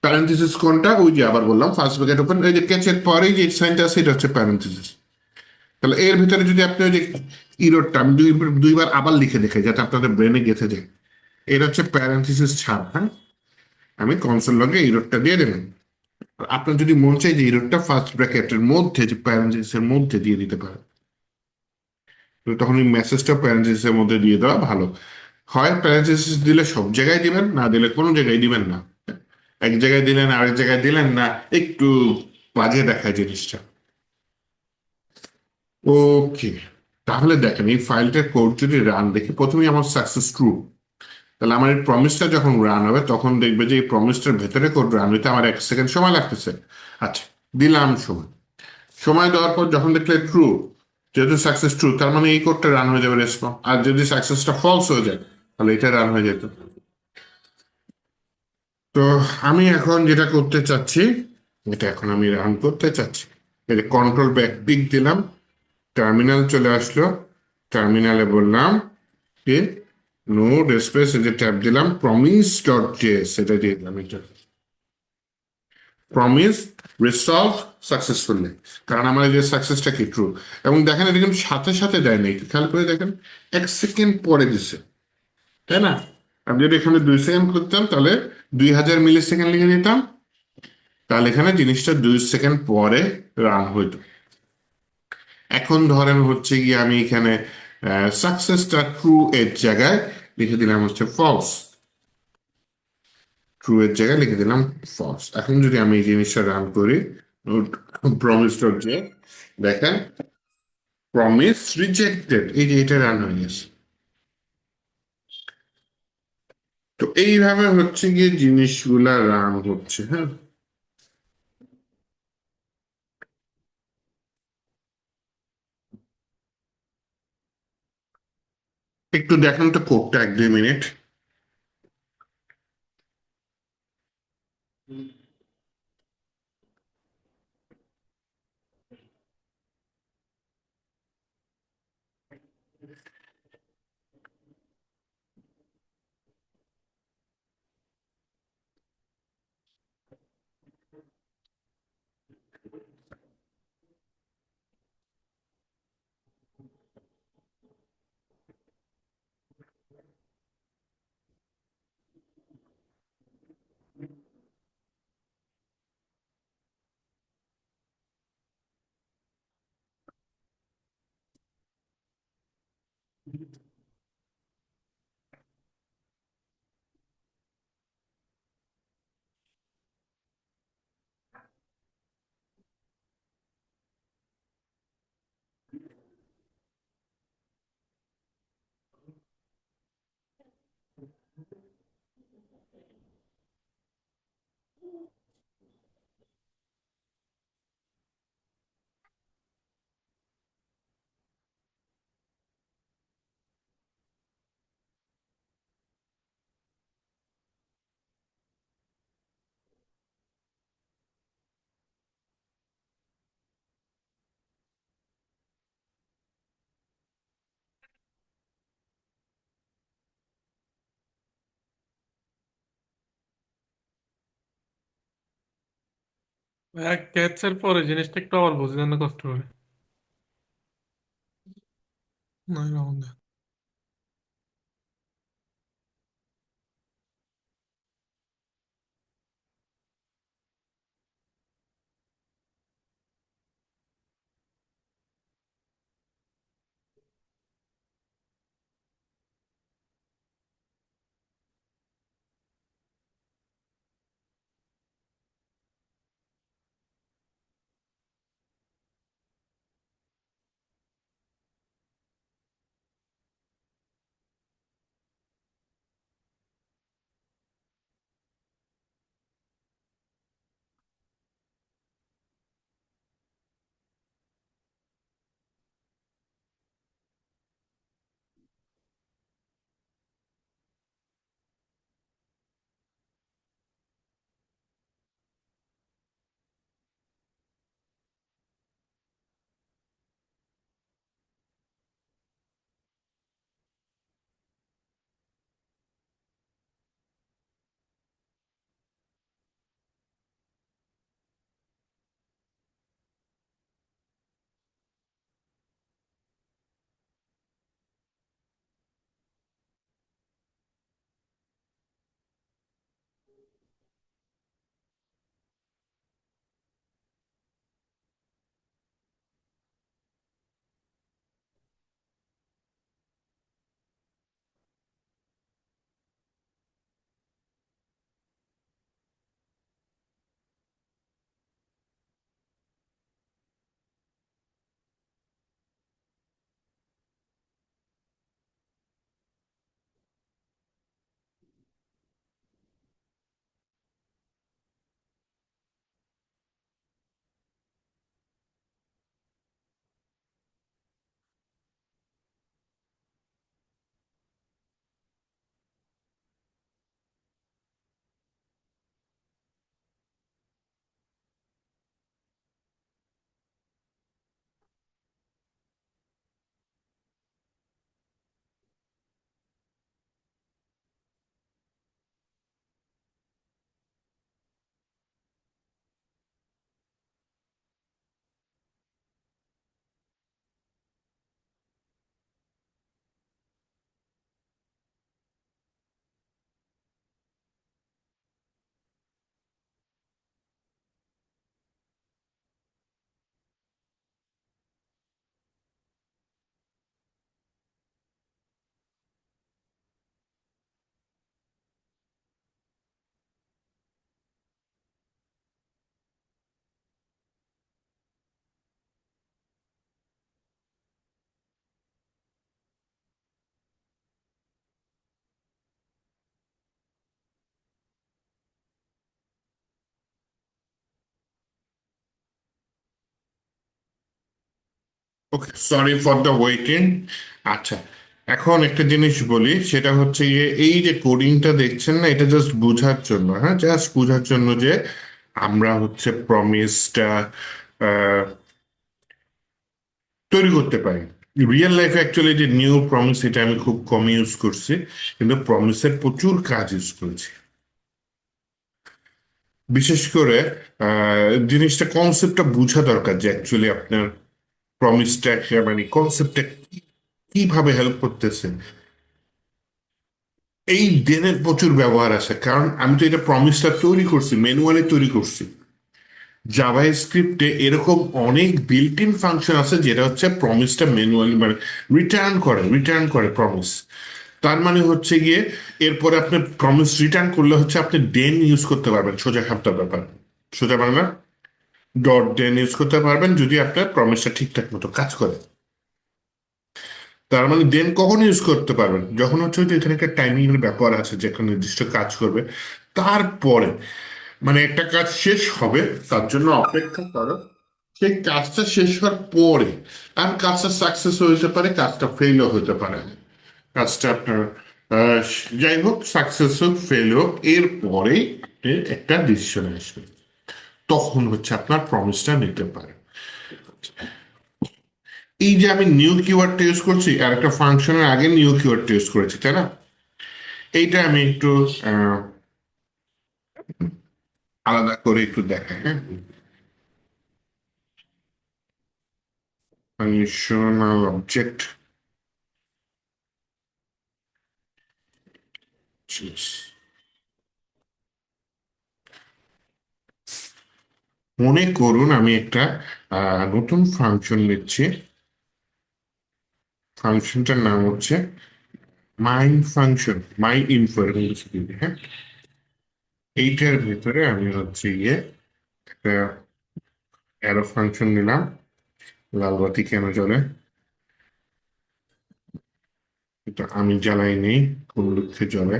প্যারেন্থেসিস কোনটা? ওই যে আবার বললাম, ফার্স্ট ব্র্যাকেট ওপেন, এই যে ক্যাচের পরেই যে সাইনটা আছে এটা হচ্ছে প্যারেন্থেসিস। তাহলে এর ভিতরে যদি আপনি ওই যে ইরোডটা, আমি দুইবার আবার লিখে দেখাই যাতে আপনাদের ব্রেনে গেঁথে যায়। এটা হচ্ছে প্যারেন্থেসিস ছাড়া, হ্যাঁ। আমি কনসোল লগে ইরোডটা দিয়ে দেবেন। আপনার যদি মন চাই যে ইরোডটা ফার্স্ট ব্র্যাকেটের মধ্যে, যে প্যারেন্থেসিসের মধ্যে দিয়ে দিতে পারেন, তো তখন ওই মেসেজটা প্যারেন্থেসিসের মধ্যে দিয়ে দেওয়া ভালো হয়। প্যারেন্থেসিস দিলে সব জায়গায় দিবেন, না দিলে কোনো জায়গায় দিবেন না। এক জায়গায় দিলেন, আরেক জায়গায় দিলেন না, একটু বাজে দেখায় জিনিসটা। ওকে, তাহলে দেখেন এই ফাইলটার কোড যদি রান দেখি, প্রথমেই আমার সাকসেস ট্রু। তাহলে আমার এই প্রমিসটা যখন রান হবে তখন দেখবে যে এই প্রমিসটার ভেতরে কোড রান হইতে আমার 1 সেকেন্ড সময় লাগতেছে। আচ্ছা, দিলাম সময়। সময় দেওয়ার পর যখন দেখলে ট্রু, যেহেতু সাকসেস ট্রু, তার মানে এই কোডটা রান হয়ে যাবে রেসপন্স। আর যদি সাকসেসটা ফলস হয়ে যায় তাহলে এটা রান হয়ে যেত। তো আমি এখন যেটা করতে চাচ্ছি, এটা এখন আমি রান করতে চাচ্ছি। এই যে কন্ট্রোল ব্যাক টিক দিলাম, টার্মিনাল চলে আসলো। টার্মিনালে বললাম কি, নোড স্পেস, এই যে ট্যাব দিলাম, প্রমিস ডট জেএস, এটা দিয়ে দিলাম। এটা প্রমিস রিসলভ সাকসেসফুলি, কারণ আমার এই যে সাকসেসটা কি ট্রু। এবং দেখেন এটা কিন্তু সাথে সাথে দেয় না, একটু খেয়াল করে দেখেন, 1 সেকেন্ড পরে দিছে, তাই না? আমি যদি এখানে 2 সেকেন্ড করতাম তাহলে 2000 মিলি সেকেন্ড লিখে দিতাম, তাহলে এখানে জিনিসটা 2 সেকেন্ড পরে রান হইতো। এখন ধরেন হচ্ছে গিয়ে আমি এখানে সাকসেসটা ট্রু এর জায়গায় লিখে দিলাম হচ্ছে ফলস। ট্রু এর জায়গায় লিখে দিলাম ফলস। এখন যদি আমি এই জিনিসটা রান করি, প্রমিস ডট যে, দেখেন প্রমিস রিজেক্টেড, এই যে এটা রান হয়ে গেছে। তো এইভাবে হচ্ছে গিয়ে জিনিসগুলা রান হচ্ছে, হ্যাঁ। একটু দেখেন তো কোডটা 1-2 মিনিট। এক ক্যাচের পরে জিনিসটা একটু আবার বুঝলেন না কষ্ট করে। নয় রাউন্ডে। ওকে, সরি ফর দ্য ওয়েটিং। আচ্ছা, এখন একটা জিনিস বলি, সেটা হচ্ছে গিয়ে এই যে কোডিংটা দেখছেন না, এটা জাস্ট বোঝার জন্য, হ্যাঁ, জাস্ট বোঝার জন্য যে আমরা হচ্ছে প্রমিসটা তৈরি করতে পারি। রিয়েল লাইফে অ্যাকচুয়ালি যে নিউ প্রমিস, এটা আমি খুব কম ইউজ করছি, কিন্তু প্রমিসের প্রচুর কাজ ইউজ করেছি। বিশেষ করে জিনিসটা, কনসেপ্টটা বোঝা দরকার যে অ্যাকচুয়ালি আপনার প্রমিসটা, মানে কনসেপ্টটা কিভাবে হেল্প করতেছে। এই ডেনের প্রচুর ব্যবহার আছে, কারণ আমি তো এটা প্রমিসটা তৈরি করছি, ম্যানুয়ালি তৈরি করছি। জাভা স্ক্রিপ্টে এরকম অনেক বিল্ট ইন ফাংশন আছে যেটা হচ্ছে প্রমিসটা ম্যানুয়ালি, মানে রিটার্ন করে প্রমিস। তার মানে হচ্ছে গিয়ে এরপরে আপনি প্রমিস রিটার্ন করলে হচ্ছে আপনি ডেন ইউজ করতে পারবেন, সোজা খাপ্তার ব্যাপার, সোজা বাংলা ডট ডেন ইউজ করতে পারবেন যদি আপনার প্রমিসটা ঠিকঠাক মতো কাজ করে। তার মানে দেন কখন ইউজ করতে পারবেন, যখন হচ্ছে যে এখানে একটা টাইমিং এর ব্যাপার আছে যে একটা নির্দিষ্ট কাজ করবে, তারপরে মানে একটা কাজ শেষ হবে, তার জন্য অপেক্ষা করো, সেই কাজটা শেষ হওয়ার পরে আর কাজটা সাকসেস হতে পারে, কাজটা ফেলও হতে পারে। কাজটা আপনার আহ, যাই হোক, সাকসেস হোক ফেল হোক, এর পরেই আপনি একটা ডিসিশন আসবে, তখন হচ্ছে আপনার প্রমিসটা নিতে পারে। এই যে আমি নিউ কিওয়ার্ডটা ইউজ করছি, আর একটা ফাংশনের আগে নিউ কিওয়ার্ডটা ইউজ করেছি, তাই না? এইটা আমি একটু আহ, আলাদা করে একটু দেখাই, হ্যাঁ। ফাংশনাল অবজেক্ট, মনে করুন আমি একটা নতুন ফাংশন নিচ্ছি। ফাংশনটার নাম হচ্ছে মাই ফাংশন, মাই ইনফো, এরকম কিছু দিবি, হ্যাঁ। এইটার ভিতরে আমি হচ্ছে গিয়ে একটা অ্যারো ফাংশন নিলাম। লাল বাতি কেন জ্বলে? এটা আমি জ্বালাই নেই, কোন লক্ষ্যে জ্বলে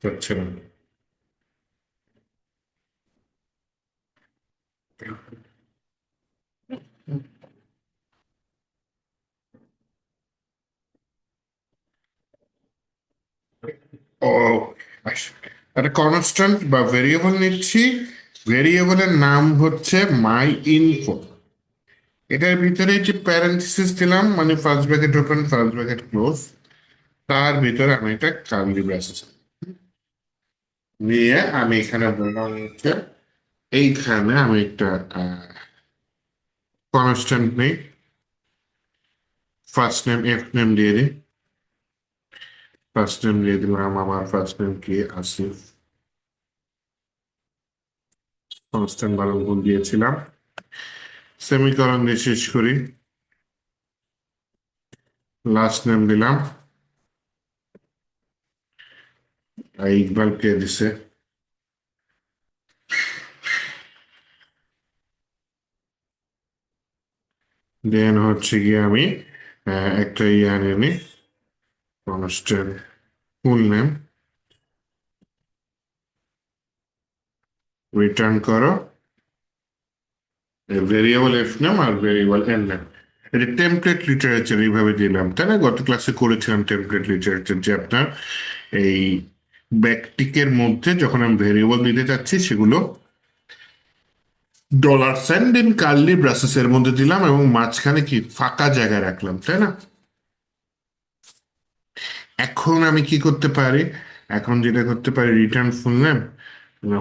যাচ্ছে না। ও আচ্ছা, একটা কনস্ট্যান্ট বা ভেরিয়েবল নিচ্ছি, ভেরিয়েবলের নাম হচ্ছে মাই ইনফো। এটার ভিতরে যে প্যারেন্থেসিস দিলাম, মানে first bracket open first bracket close, তার ভিতরে আমি একটা কার্লি ব্রেসেস নিয়ে আমি এখানে বললাম হচ্ছে, এইখানে আমি একটা কনস্ট্যান্ট নেই, ফার্স্ট নেম এফ নেম দিয়ে দিই। ফার্স্ট নেম দিয়ে দিলাম, আমার ফার্স্ট নেম কি, আসিফ। কনস্ট্যান্ট বানান ভুল দিয়েছিলাম, সেমিকলন দিয়ে শেষ করি। লাস্ট নেম দিলাম, ইকবাল কে দিছে। দেন হচ্ছে গিয়ে আমি একটা ইয়ে নিয়ে, কনস্ট্যান্ট ফুল নেম, রিটার্ন করো ভেরিয়েবল এফ নেম আর ভেরিয়েবল এন নেম। এটা টেমপ্লেট লিটারেচার এইভাবে দিলাম, তাই না? গত ক্লাসে করেছিলাম টেমপ্লেট লিটারেচার, যে আপনার এই ব্যাকটিকের মধ্যে যখন আমি ভেরিয়েবল দিতে চাচ্ছি, সেগুলো ডলার সাইন দেন কার্লি ব্রাসেস এর মধ্যে দিলাম, এবং মাঝখানে কি ফাঁকা জায়গা রাখলাম, তাই না? এখন আমি কি করতে পারি? এখন যেটা করতে পারি, return full name,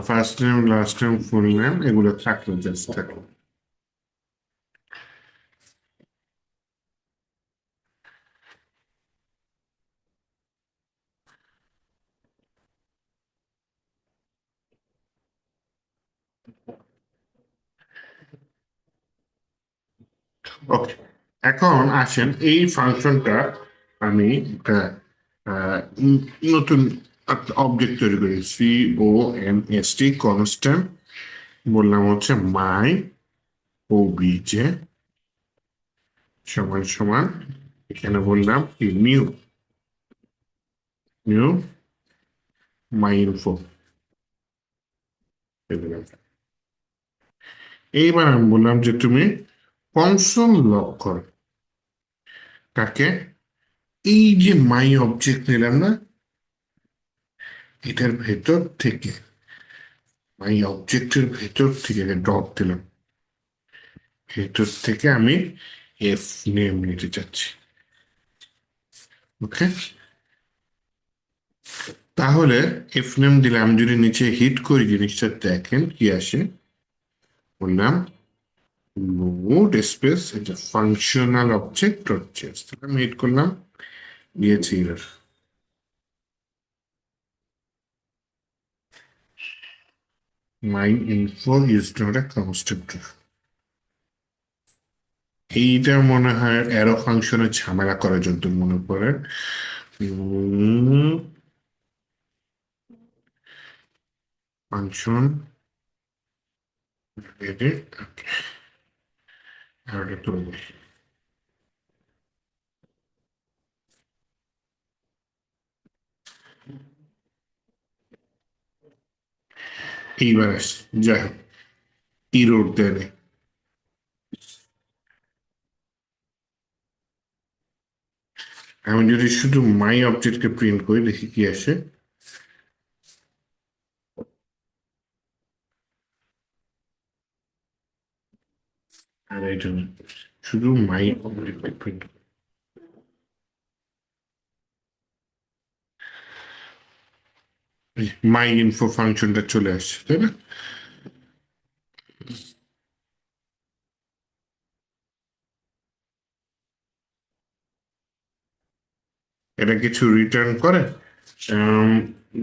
first name last name full name এগুলো থাকলো, জাস্ট থাকলো। ওকে, এখন আসেন এই ফাংশনটা, আমি একটা আহ, নতুন অবজেক্ট তৈরি করি, CONST কনস্ট্যান্ট, বললাম হচ্ছে মাই ওবিজে সমান সমান, এখানে বললাম কি, নিউ নিউ মাই ইনফো। এইবার আমি বললাম যে তুমি কনসোল লগ করো। কাকে? এই যে মাই অবজেক্ট নিলাম না, এটার ভেতর থেকে, মাই অবজেক্টের ভেতর থেকে ডট দিলাম, ভেতর থেকে আমি এফ নেম নিতে চাচ্ছি। ওকে, তাহলে এফ নেম দিলে আমি যদি নিচে হিট করি জিনিসটা দেখেন কি আসে। বললাম নোড স্পেস এটা ফাংশনাল অবজেক্ট ডট জেএস, আমি হিট করলাম, দিয়েছি error. My info is not a constructor. এইটা মনে হয় অ্যারো ফাংশনের ঝামেলা করার জন্য মনে পড়ে। ফাংশন এইবার আসে, যাই হোক ইরোড দেয়। আমি যদি শুধু মাই অবজেক্টকে প্রিন্ট করি দেখি কি আসে। আর এটা না, শুধু মাই অবজেক্টকে প্রিন্ট, মাই ইনফো ফাংশনটা চলে আসছে, তাই না? এটা কিছু রিটার্ন করে। আম,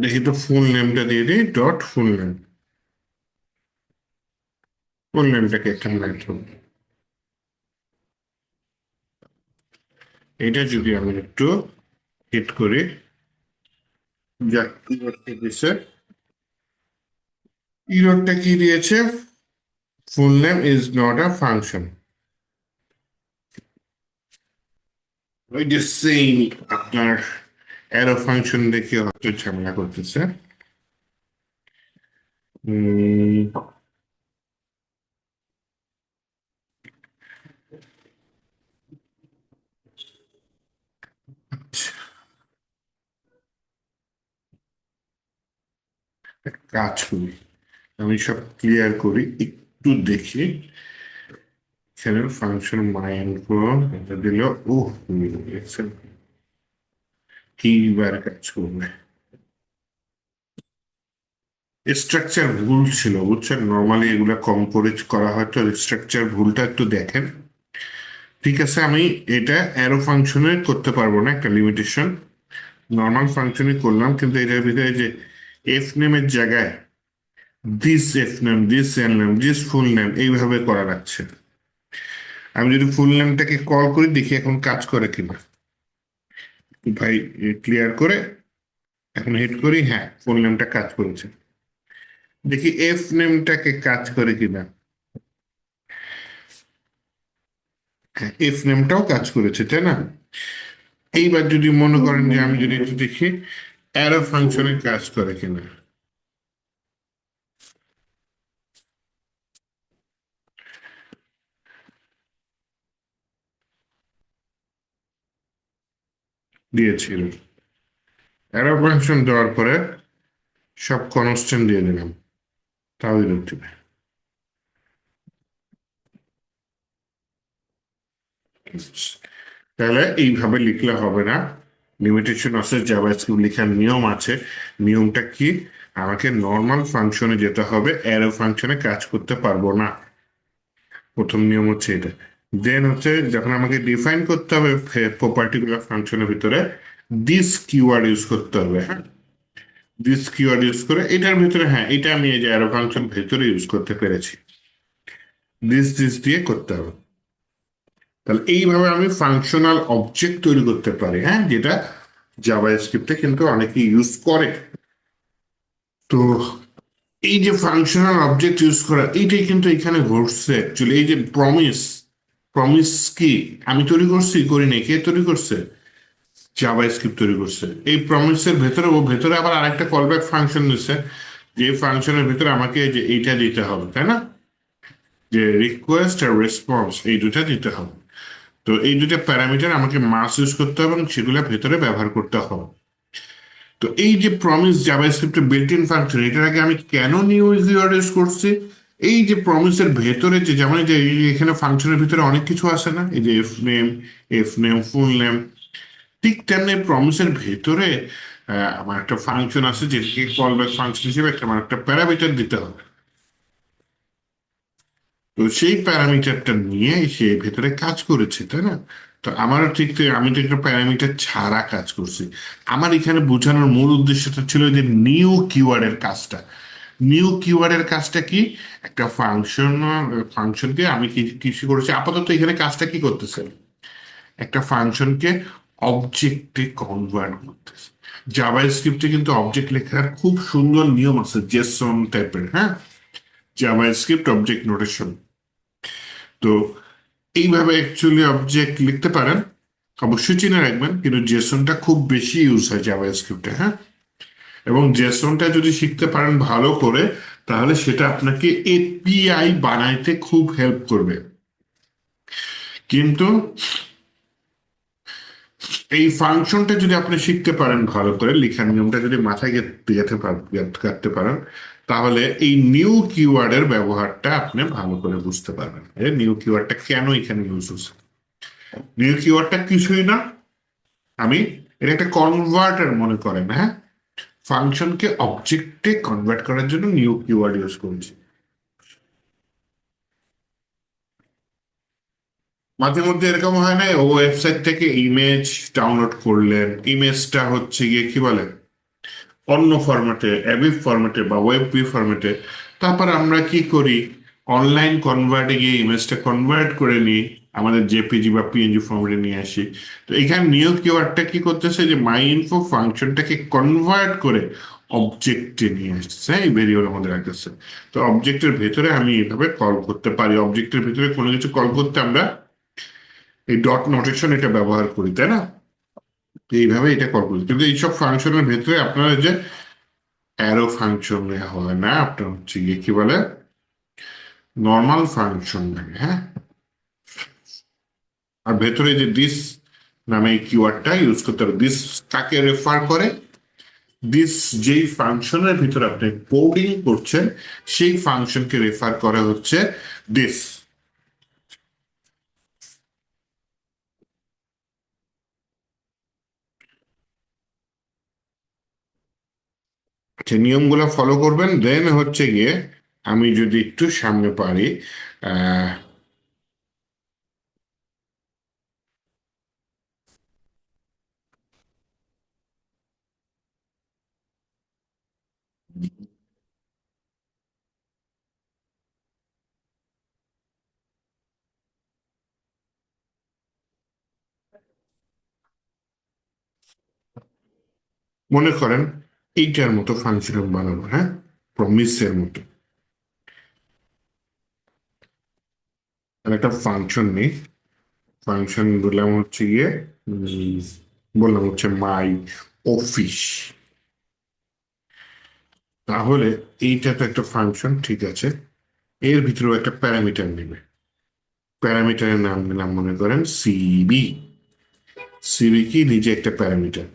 দেখি তো ফুল নেমটা দিয়ে দিই, ডট ফুল নেম। ফুল নেমটাকে এখানে রাখবো। এটা যদি আমি একটু হিট করি, যা ইরোডটা দিছে, ইরোডটা কি দিয়েছে? Full name is not a function. ওই যে সেম আপনার অ্যারো ফাংশন দেখে হয়তো ঝামেলা করতেছে। উম, কাজ করি, আমি সব ক্লিয়ার করি একটু দেখি। এখানে ফাংশন মাই ইনফো এটা দিল, ও এইবার কাজ করবে। স্ট্রাকচার ভুল ছিল বুঝছেন, নর্মালি এগুলা কম করে করা হয়, তো স্ট্রাকচার ভুলটা একটু দেখেন। ঠিক আছে, আমি এটা অ্যারো ফাংশনে করতে পারবো না, একটা লিমিটেশন। নর্মাল ফাংশনে করলাম, কিন্তু এটার ভিতরে যে এফ নেমের জায়গায় this F name, this L name, this full name এইভাবে করা লাগছে। আমি যদি ফুল নেমটাকে কল করি দেখি এখন কাজ করে কিনা। ভাই ক্লিয়ার করে এখন হিট করি, হ্যাঁ ফুল নেমটা কাজ করেছে। দেখি এফ নেমটাকে কাজ করে কিনা। হ্যাঁ এফ নেমটাও কাজ করেছে, তাই না? এইবার যদি মনে করেন যে আমি যদি একটু দেখি অ্যারো ফাংশনে কাজ করে কিনা। দিয়েছিল, অ্যারো ফাংশন দেওয়ার পরে সব কনস্ট্যান্ট দিয়ে দিলাম, তাও দিবে। তাহলে এইভাবে লিখলে হবে না, লিমিটেশন আছে, জাভাস্ক্রিপ্ট লেখার নিয়ম আছে। নিয়মটা কি? আমাকে নর্মাল ফাংশনে যেতে হবে, অ্যারো ফাংশনে কাজ করতে পারবো না। প্রথম নিয়ম হচ্ছে এটা। দেন হচ্ছে যখন আমাকে ডিফাইন করতে হবে পার্টিকুলার ফাংশনের ভিতরে, দিস কিওয়ার্ড ইউজ করতে হবে। হ্যাঁ, দিস কিওয়ার্ড ইউজ করে এটার ভিতরে, হ্যাঁ এটা আমি এই যে অ্যারো ফাংশন ভেতরে ইউজ করতে পেরেছি, দিস দিস দিয়ে করতে হবে। তাহলে এইভাবে আমি ফাংশনাল অবজেক্ট তৈরি করতে পারি, হ্যাঁ, যেটা জাভা স্ক্রিপ্টে কিন্তু অনেকে ইউজ করে। তো এই যে ফাংশনাল অবজেক্ট ইউজ করা, এইটাই কিন্তু এখানে ঘটছে অ্যাকচুয়ালি। এই যে প্রমিস, প্রমিস কি আমি তৈরি করছি, করি নাই, কে তৈরি করছে? জাভা স্ক্রিপ্ট তৈরি করছে। এই প্রমিসের ভেতরে ও ভেতরে আবার আরেকটা কলব্যাক ফাংশন দিচ্ছে, যে ফাংশনের ভিতরে আমাকে এই যে এইটা দিতে হবে, তাই না? যে রিকোয়েস্ট আর রেসপন্স এই দুটা দিতে হবে। তো এই দুটা প্যারামিটার আমাকে মাস ইউজ করতে হবে এবং সেগুলো ভেতরে ব্যবহার করতে হবে। তো এই যে প্রমিস জাভাস্ক্রিপ্টের বিল্ট ইন ফাংশন, এটার আগে আমি কেন নিউ কিওয়ার্ড ইউজ করছি? এই যে প্রমিসের ভেতরে যে যেমন এই যে এখানে ফাংশনের ভিতরে অনেক কিছু আছে না, এই যে এফ নেম ফুল নেম, ঠিক তেমনি প্রমিসের ভেতরে আমার একটা ফাংশন আছে যেটাকে কল ব্যাক ফাংশন হিসেবে আমার একটা প্যারামিটার দিতে হবে। তো সেই প্যারামিটারটা নিয়ে সে ভেতরে কাজ করেছে, তাই না? তো আমারও ঠিক আমি তো একটা প্যারামিটার ছাড়া কাজ করছি। আমার এখানে বোঝানোর মূল উদ্দেশ্যটা ছিল যে নিউ কিওয়ার্ডের কাজটা। নিউ কিওয়ার্ডের কাজটা কি? একটা ফাংশনকে আমি কিছু করেছি আপাতত এখানে কাজটা কি করতেছে, একটা ফাংশনকে অবজেক্টে কনভার্ট করতেছে। জাভাস্ক্রিপ্টে কিন্তু অবজেক্ট লেখার খুব সুন্দর নিয়ম আছে, জেসন টাইপের, হ্যাঁ, জাভাস্ক্রিপ্ট অবজেক্ট নোটেশন। তো এইভাবে অ্যাকচুয়ালি অবজেক্ট লিখতে পারেন, অবশ্যই চিনে রাখবেন। কিন্তু জেসনটা খুব বেশি ইউজ হয় জাভাস্ক্রিপ্টে, হ্যাঁ। এবং জেসনটা যদি শিখতে পারেন ভালো করে, তাহলে সেটা আপনাকে এপিআই বানাইতে খুব হেল্প করবে। কিন্তু এই ফাংশনটা যদি আপনি শিখতে পারেন ভালো করে, লেখার নিয়মটা যদি মাথায় কাটতে পারেন, তাহলে এই নিউ কিওয়ার্ডের ব্যবহারটা আপনি ভালো করে বুঝতে পারবেন। এই নিউ কিওয়ার্ডটা কেন এখানে ইউজ হচ্ছে? নিউ কিওয়ার্ডটা কিছুই না, আমি এটা একটা কনভার্টার মনে করেন, হ্যাঁ। ফাংশনকে অবজেক্টে কনভার্ট করার জন্য নিউ কিওয়ার্ড ইউজ করছি। মাঝে মধ্যে এরকম হয় না, ও ওয়েবসাইট থেকে ইমেজ ডাউনলোড করলেন, ইমেজটা হচ্ছে গিয়ে কি বলে অন্য ফরম্যাটে, অ্যাবিব ফরম্যাটে বা ওয়েব পি ফরম্যাটে। তারপর আমরা কি করি, অনলাইন কনভার্টে গিয়ে ইমেজটা কনভার্ট করে নিই, আমাদের জেপিজি বা পিএনজি ফরম্যাটে নিয়ে আসি। তো এখানে নিউ কিওয়ার্ডটা কি করতেছে, যে মাই ইনফো ফাংশনটাকে কনভার্ট করে অবজেক্টে নিয়ে আসছে, এই ভেরিয়েবলের মধ্যে রাখতেছে। তো অবজেক্টের ভেতরে আমি এইভাবে কল করতে পারি, অবজেক্টের ভেতরে কোনো কিছু কল করতে আমরা এই ডট নোটেশন এটা ব্যবহার করি, তাই না? তো এইভাবে এটা কল করি। কিন্তু এইসব ফাংশনের ভেতরে আপনারা যে অ্যারো ফাংশন হয় না, আপনার হচ্ছে গিয়ে কি বলে নর্মাল ফাংশন লাগে, হ্যাঁ। আর ভেতরে যে দিস নামে কিওয়ার্ডটা ইউজ করতে হবে। দিস কাকে রেফার করে? দিস যেই ফাংশনের ভিতরে আপনি কোডিং করছেন, সেই ফাংশনকে রেফার করে হচ্ছে দিস। যে নিয়মগুলো ফলো করবেন, দেন হচ্ছে গিয়ে আমি যদি একটু সামনে পারি, আহ মনে করেন এইটার মতো ফাংশন বানাবো, হ্যাঁ, প্রমিসের মতো। আর একটা ফাংশন নেই, ফাংশন বললাম হচ্ছে গিয়ে বললাম হচ্ছে মাই অফিস। তাহলে এইটা তো একটা ফাংশন, ঠিক আছে। এর ভিতরেও একটা প্যারামিটার নেবে, প্যারামিটারের নাম দিলাম মনে করেন সিবি। সিবি কি নিজে একটা প্যারামিটার।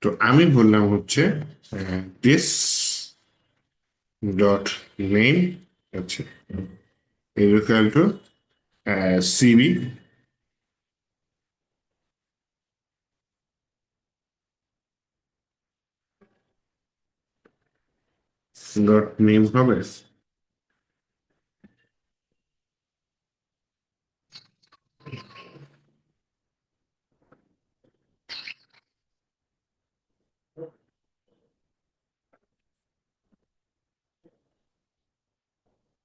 তো আমি বললাম হচ্ছে দিস ডট নেম, আচ্ছা, equal to CB dot name হবে।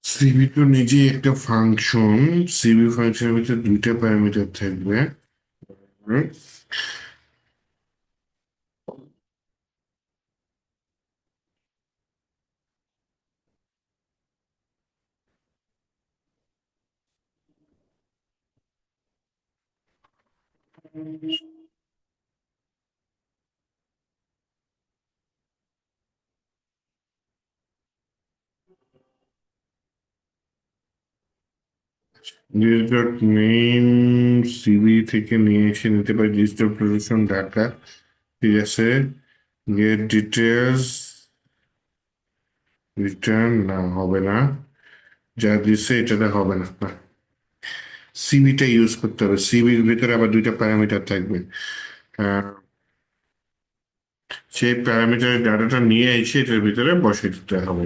সিবি তো নিজেই একটা ফাংশন। সিবি ফাংশনের ভিতরে দুইটা প্যারামিটার থাকবে। হুম। দিস ডট মেইন সিভি থেকে নিয়ে এসে নিতে পারি দিস ডট প্রফেশন ঢাকা, ঠিক আছে। গেট ডিটেলস রিটার্ন না, হবে না, যা দিচ্ছে এটাতে হবে না, না। সিভিটা ইউজ করতে হবে, সিভির ভিতরে আবার দুইটা প্যারামিটার থাকবে। আহ, সেই প্যারামিটারের ডাটাটা নিয়ে এসে এটার ভিতরে বসে দিতে হবে।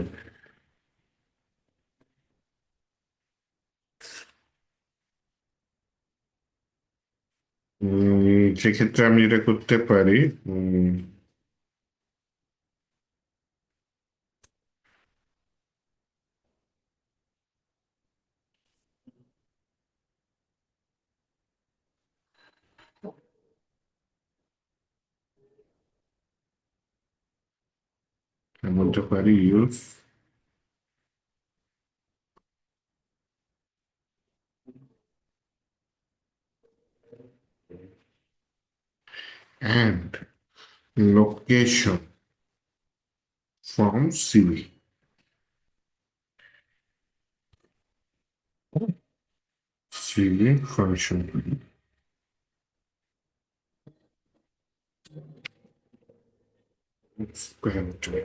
সেক্ষেত্রে আমি এটা করতে পারি। উম, বলতে পারি use and location from CV. CV function parameter.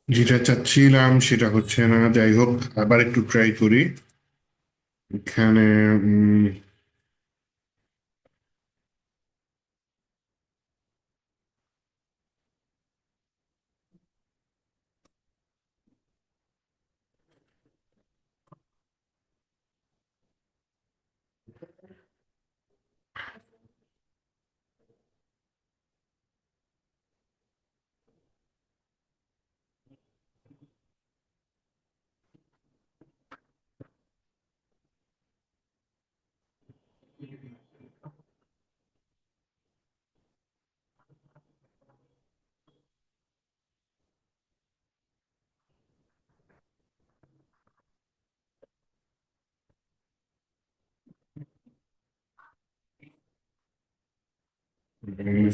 যেটা চাচ্ছিলাম সেটা হচ্ছে না, যাই হোক, আবার একটু ট্রাই করি। এখানে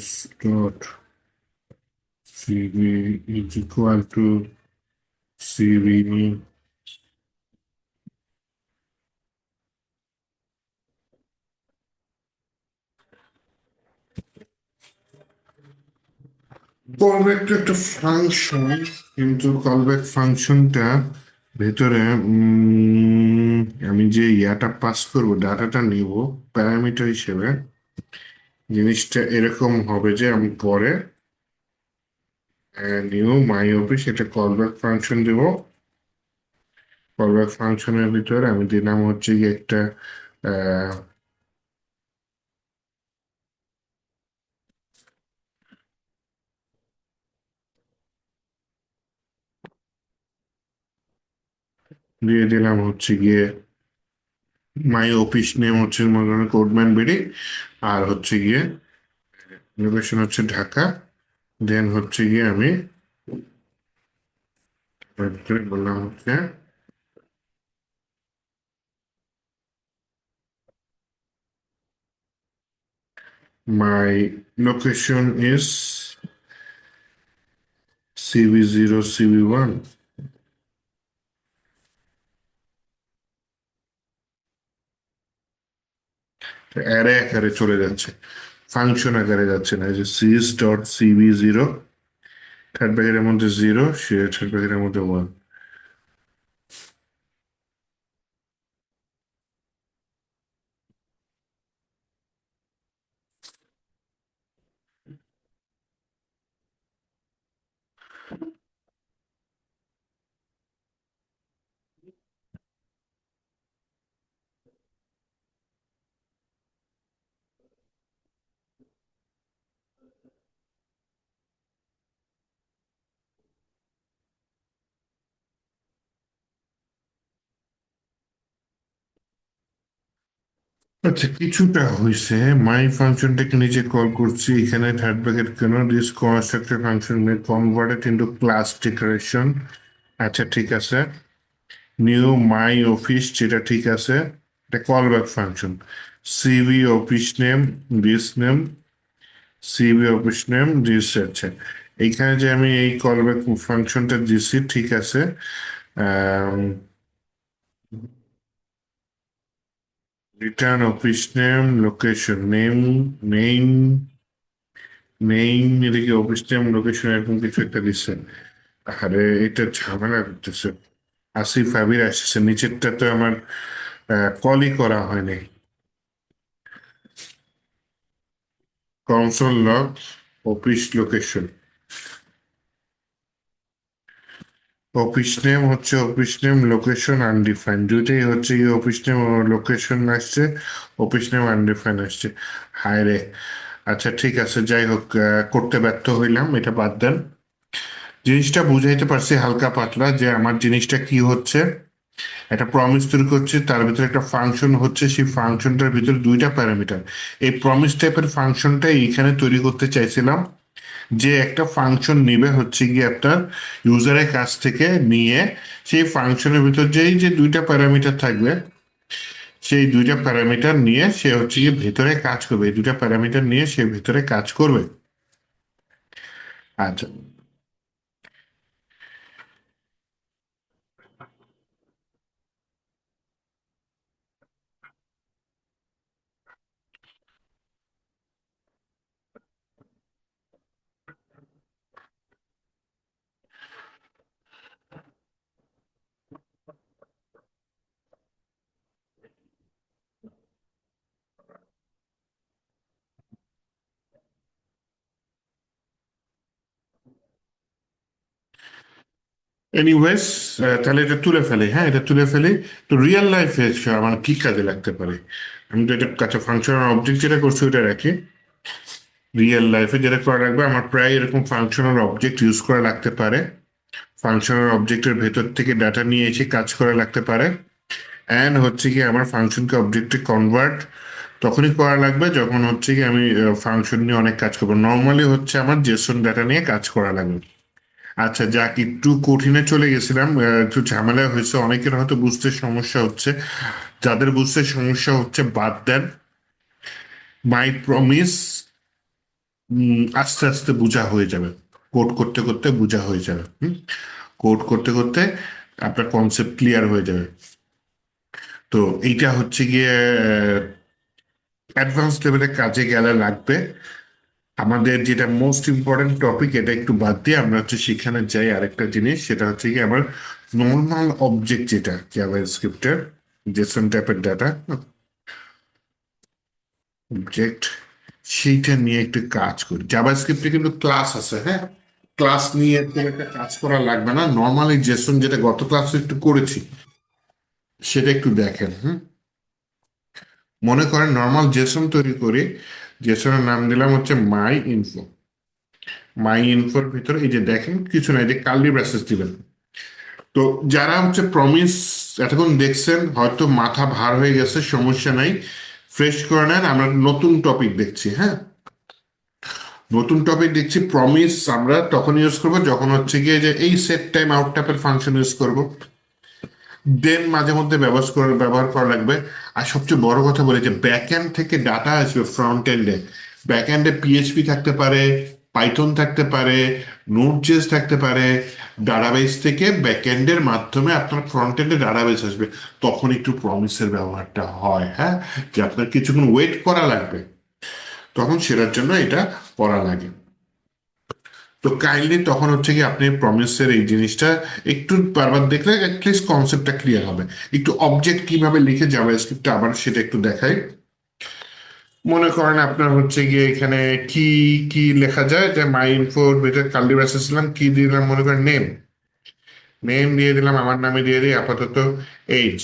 s dot cv is equal to cv callback তো একটা ফাংশন, কিন্তু কলব্যাক ফাংশনটা ভেতরে আমি যে ইয়াটা পাস করব, ডাটাটা নিব প্যারামিটার হিসেবে, জিনিসটা এরকম হবে যে আমি পরে নিউ মাই অফিস এটা কলব্যাক ফাংশন দেব। কলব্যাক ফাংশনের ভিতরে আমি দিলাম হচ্ছে গিয়ে একটা আহ, দিয়ে দিলাম হচ্ছে গিয়ে মাই অফিস নেম হচ্ছে মনে করেন কোডম্যান বেরি, আর হচ্ছে গিয়ে লোকেশন হচ্ছে ঢাকা। দেন হচ্ছে গিয়ে আমি বললাম হচ্ছে my location is CV0 CV1। Array আকারে চলে যাচ্ছে, ফাংশন আকারে যাচ্ছে না, এই যে সিএস ডট CV0 থার্ড ব্র্যাকেটের মধ্যে জিরো, সে থার্ড ব্র্যাকেটের মধ্যে ওয়ান। আচ্ছা, কিছুটা হয়েছে। মাই ফাংশনটাকে নিচে কল করছি, এখানে থার্ড ব্র্যাকেট কেন, this constructor function May converted into class declaration. আচ্ছা, ঠিক আছে। নিউ মাই অফিস, যেটা ঠিক আছে, এটা call back function. CV office name, this name, CV office name this. আছে এইখানে যে আমি এই কল ব্যাক ফাংশনটা দিছি, ঠিক আছে। Return office name, location name, name, name, এদিকে অফিস নেম, লোকেশন, এরকম কিছু একটা দিচ্ছে। আরে এটা ঝামেলা করতেছে। আসিফ আবির আসছে, নিচেরটা তো আমার কলই করা হয়নি। Console log, office location, office name হচ্ছে অফিস নেম, লোকেশন আনডিফাইন্ড, দুইটাই হচ্ছে কি অফিস নেম ও লোকেশন আসছে, অফিস নেম আনডিফাইন্ড আসছে। হায় রে। আচ্ছা, ঠিক আছে, যাই হোক, করতে ব্যর্থ হইলাম, এটা বাদ দেন। জিনিসটা বুঝাইতে পারছি হালকা পাতলা, যে আমার জিনিসটা কি হচ্ছে। একটা প্রমিস তৈরি করছে, তার ভিতরে একটা ফাংশন হচ্ছে, সেই ফাংশনটার ভিতরে দুইটা প্যারামিটার। এই প্রমিস টাইপের ফাংশনটাই এখানে তৈরি করতে চাইছিলাম, যে একটা ফাংশন নিবে হচ্ছে গিয়ে আপনার ইউজারের কাছ থেকে নিয়ে, সেই ফাংশনের ভিতর যেই যে দুইটা প্যারামিটার থাকবে, সেই দুইটা প্যারামিটার নিয়ে সে হচ্ছে গিয়ে ভেতরে কাজ করবে, এই দুইটা প্যারামিটার নিয়ে সে ভেতরে কাজ করবে। আচ্ছা, এনিওয়েজ, তাহলে এটা তুলে ফেলি, হ্যাঁ, এটা তুলে ফেলি। তো রিয়েল লাইফে আমার কি কাজে লাগতে পারে? আমি তো এটা কাছে ফাংশনাল অবজেক্ট যেটা করছি ওটা রাখি। রিয়েল লাইফে যেটা করা লাগবে, আমার প্রায় এরকম ফাংশনাল অবজেক্ট ইউজ করা লাগতে পারে। ফাংশনাল অবজেক্টের ভেতর থেকে ডাটা নিয়ে এসে কাজ করা লাগতে পারে। অ্যান্ড হচ্ছে কি আমার ফাংশনকে অবজেক্টে কনভার্ট তখনই করা লাগবে যখন হচ্ছে কি আমি ফাংশন নিয়ে অনেক কাজ করবো। নর্মালি হচ্ছে আমার জেসন ডাটা নিয়ে কাজ করা লাগবে। আচ্ছা, যাক, একটু কঠিনে চলে গেছিলাম, একটু ঝামেলা হয়েছে, অনেকের হয়তো বুঝতে সমস্যা হচ্ছে। যাদের বুঝতে সমস্যা হচ্ছে বাদ দেন। মাই প্রমিস আস্তে আস্তে বোঝা হয়ে যাবে, কোড করতে করতে বোঝা হয়ে যাবে। কোড করতে করতে আপনার কনসেপ্ট ক্লিয়ার হয়ে যাবে। তো এইটা হচ্ছে গিয়ে অ্যাডভান্স লেভেলের কাজে গেলে লাগবে। আমাদের যেটা মোস্ট ইম্পর্টেন্ট টপিক, এটা একটু বাদ দিয়ে আমরা হচ্ছে সেখানে যাই। আরেকটা জিনিস, সেটা হচ্ছে কি আমার নর্মাল অবজেক্ট, যেটা জাভাস্ক্রিপ্টের জেসন টাইপের ডাটা অবজেক্ট, সেইটা নিয়ে একটু কাজ করি। জাভাস্ক্রিপ্টে কিন্তু ক্লাস আছে, হ্যাঁ। ক্লাস নিয়ে খুব একটা কাজ করা লাগবে না, নর্মালি জেসন যেটা গত ক্লাসে একটু করেছি সেটা একটু দেখেন। মনে করেন নর্মাল জেসন তৈরি করি, জেসনের নাম দিলাম হচ্ছে মাই ইনফো। মাই ইনফোর ভিতরে এই যে দেখেন কিছু নাই, যে কার্লি ব্রেসেস দিবেন। তো যারা হচ্ছে প্রমিস এতক্ষণ দেখছেন, হয়তো মাথা ভার হয়ে গেছে, সমস্যা নাই, ফ্রেশ করে নেন। আমরা নতুন টপিক দেখছি, হ্যাঁ। নতুন টপিক দেখছি। প্রমিস আমরা তখন ইউজ করবো যখন হচ্ছে গিয়ে যে এই সেট টাইম আউট টাইপের ফাংশন ইউজ করব। দেন মাঝে মধ্যে ব্যবহার করা লাগবে। আর সবচেয়ে বড় কথা বলে, যে ব্যাক এন্ড থেকে ডাটা আসবে ফ্রন্ট এন্ডে, ব্যাক এন্ডে পিএইচপি থাকতে পারে, পাইথন থাকতে পারে, নোট জেস থাকতে পারে। ডাটাবেস থেকে ব্যাক এন্ডের মাধ্যমে আপনার ফ্রন্ট এন্ডে ডাটাবেস আসবে। তখন একটু প্রমিসের ব্যবহারটা হয়, হ্যাঁ, যে আপনার কিছুক্ষণ ওয়েট করা লাগবে, তখন সেটার জন্য এটা করা লাগে। তো কাইন্ডলি তখন হচ্ছে কি আপনি প্রমিসের এই জিনিসটা একটু বারবার দেখলে অ্যাটলিস্ট কনসেপ্টটা ক্লিয়ার হবে। একটু অবজেক্ট কিভাবে লিখে জাভাস্ক্রিপ্টে, আবার সেটা একটু দেখাই। মনে করেন আপনার হচ্ছে গিয়ে এখানে কি কি লেখা যায়, যে মাই ইনফোর ভিতরে কার্লি ব্রেসেস দিলাম, কি দিলাম, মনে করেন নেম, নেম দিয়ে দিলাম, আমার নামে দিয়ে দিই আপাতত এইজ।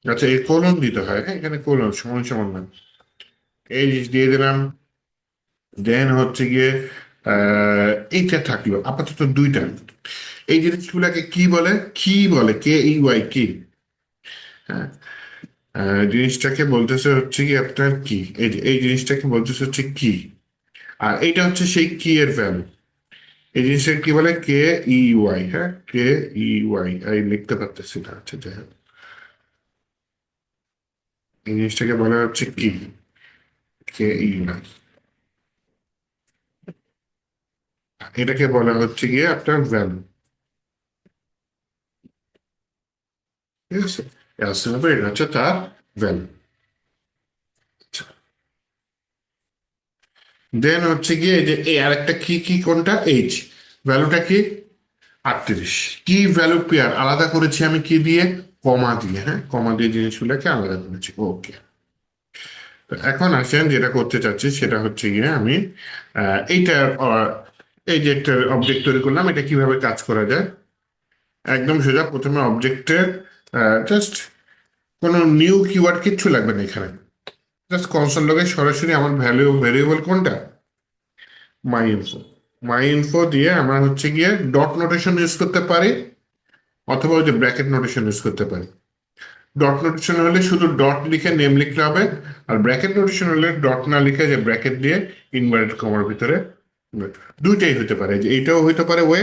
আচ্ছা, এই কোলন দিতে হয়, হ্যাঁ, এখানে কোলন সমান সমান না, এইজ দিয়ে দিলাম। দেন হচ্ছে গিয়ে এইটা থাকলো আপাতত দুইটা। এই জিনিসগুলোকে কি বলে, কি বলে, কে ই ওয়াই, কি, হ্যাঁ। জিনিসটাকে বলতেছে হচ্ছে কি আপনার কি, এই জিনিসটাকে বলতেছে হচ্ছে কি, আর এইটা হচ্ছে সেই কি এর ভ্যালু। এই জিনিসটাকে কি বলে, কে ই ওয়াই, হ্যাঁ, কে ই ওয়াই, আমি লিখতে পারতেছি না, আচ্ছা যাই হোক। এই জিনিসটাকে বলা হচ্ছে কি, কে ই ওয়াই, এটাকে বলা হচ্ছে গিয়ে আপনার ভ্যালু। ঠিক আছে, এলসিএম হবে, এটা হচ্ছে তার ভ্যালু। দেন হচ্ছে গিয়ে এই যে এই আরেকটা কি, কি কোনটা, এইচ, ভ্যালুটা কি 38। কি ভ্যালু পেয়ার আলাদা করেছি আমি কি দিয়ে, কমা দিয়ে, হ্যাঁ, কমা দিয়ে জিনিসগুলোকে আলাদা করেছি, ওকে। তো এখন আসেন যেটা করতে চাচ্ছি সেটা হচ্ছে গিয়ে আমি এইটার এই যে একটা অবজেক্ট তৈরি করলাম, এটা কিভাবে কাজ করা যায়। একদম সোজা, প্রথমে অবজেক্টের জাস্ট কোনো নিউ কিওয়ার্ড কিচ্ছু লাগবে না এখানে, জাস্ট কনসোল লগে সরাসরি আমার ভ্যালু ভেরিয়েবল কোনটা, মাই ইনফো। মাই ইনফো দিয়ে আমরা হচ্ছে গিয়ে ডট নোটেশন ইউজ করতে পারি, অথবা ওই যে ব্র্যাকেট নোটেশন ইউজ করতে পারি। ডট নোটেশন হলে শুধু ডট লিখে নেম লিখতে হবে, আর ব্র্যাকেট নোটেশন হলে ডট না লিখে যে ব্র্যাকেট দিয়ে ইনভার্টেড কমার ভিতরে, দুইটাই হতে পারে, যে এইটাও হইতে পারে ওয়ে,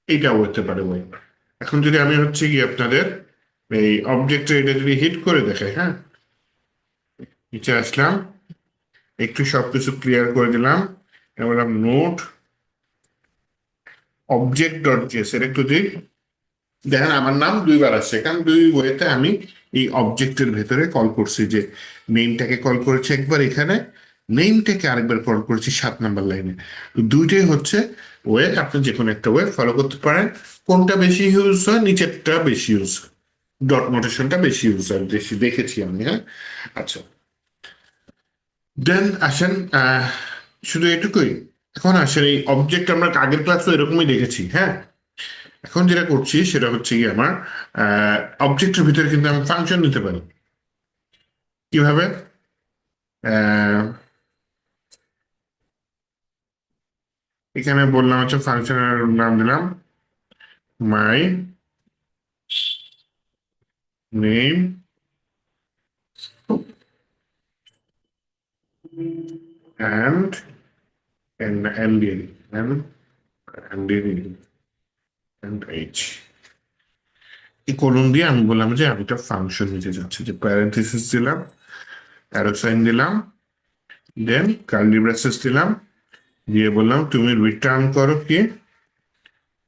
এইটাও হতে পারে ওয়ে। এখন যদি আমি হচ্ছে কি আপনাদের এই অবজেক্টে এটা যদি হিট করে দেখাই, হ্যাঁ, নিচে আসলাম, একটু সবকিছু ক্লিয়ার করে দিলাম, এবার নোট অবজেক্ট ডট জেএস এর একটু দিই, দেখেন আমার নাম দুইবার আসছে, কারণ দুই ওয়েতে আমি এই অবজেক্টের ভেতরে কল করছি, যে নেমটাকে কল করেছি একবার এখানে, নেমটাকে আরেকবার কল করেছি 7 নাম্বার লাইনে। দুইটাই হচ্ছে ওয়ে, আপনি যে কোনো একটা ওয়ে ফলো করতে পারেন। কোনটা বেশি ইউজ হয়, নিচেরটা বেশি ইউজ হয়, ডট নোটেশনটা বেশি ইউজ হয়, বেশি দেখেছি আমি, হ্যাঁ। আচ্ছা, দেন আসেন শুধু এটুকুই। এখন আসেন এই অবজেক্ট, আমরা আগের ক্লাসে এরকমই দেখেছি, হ্যাঁ। এখন যেটা করছি সেটা হচ্ছে কি, আমার অবজেক্টের ভিতরে কিন্তু আমি ফাংশন নিতে পারি। কিভাবে, আহ, এখানে বললাম হচ্ছে ফাংশনের নাম দিলাম my name and end end H, এই কলম দিয়ে আমি বললাম যে আমি একটা ফাংশন নিতে যাচ্ছি, যে প্যারেন্থেসিস দিলাম, অ্যারো সাইন দিলাম, দেন কার্লি ব্রেসেস দিলাম, দিয়ে বললাম তুমি রিটার্ন করো কি,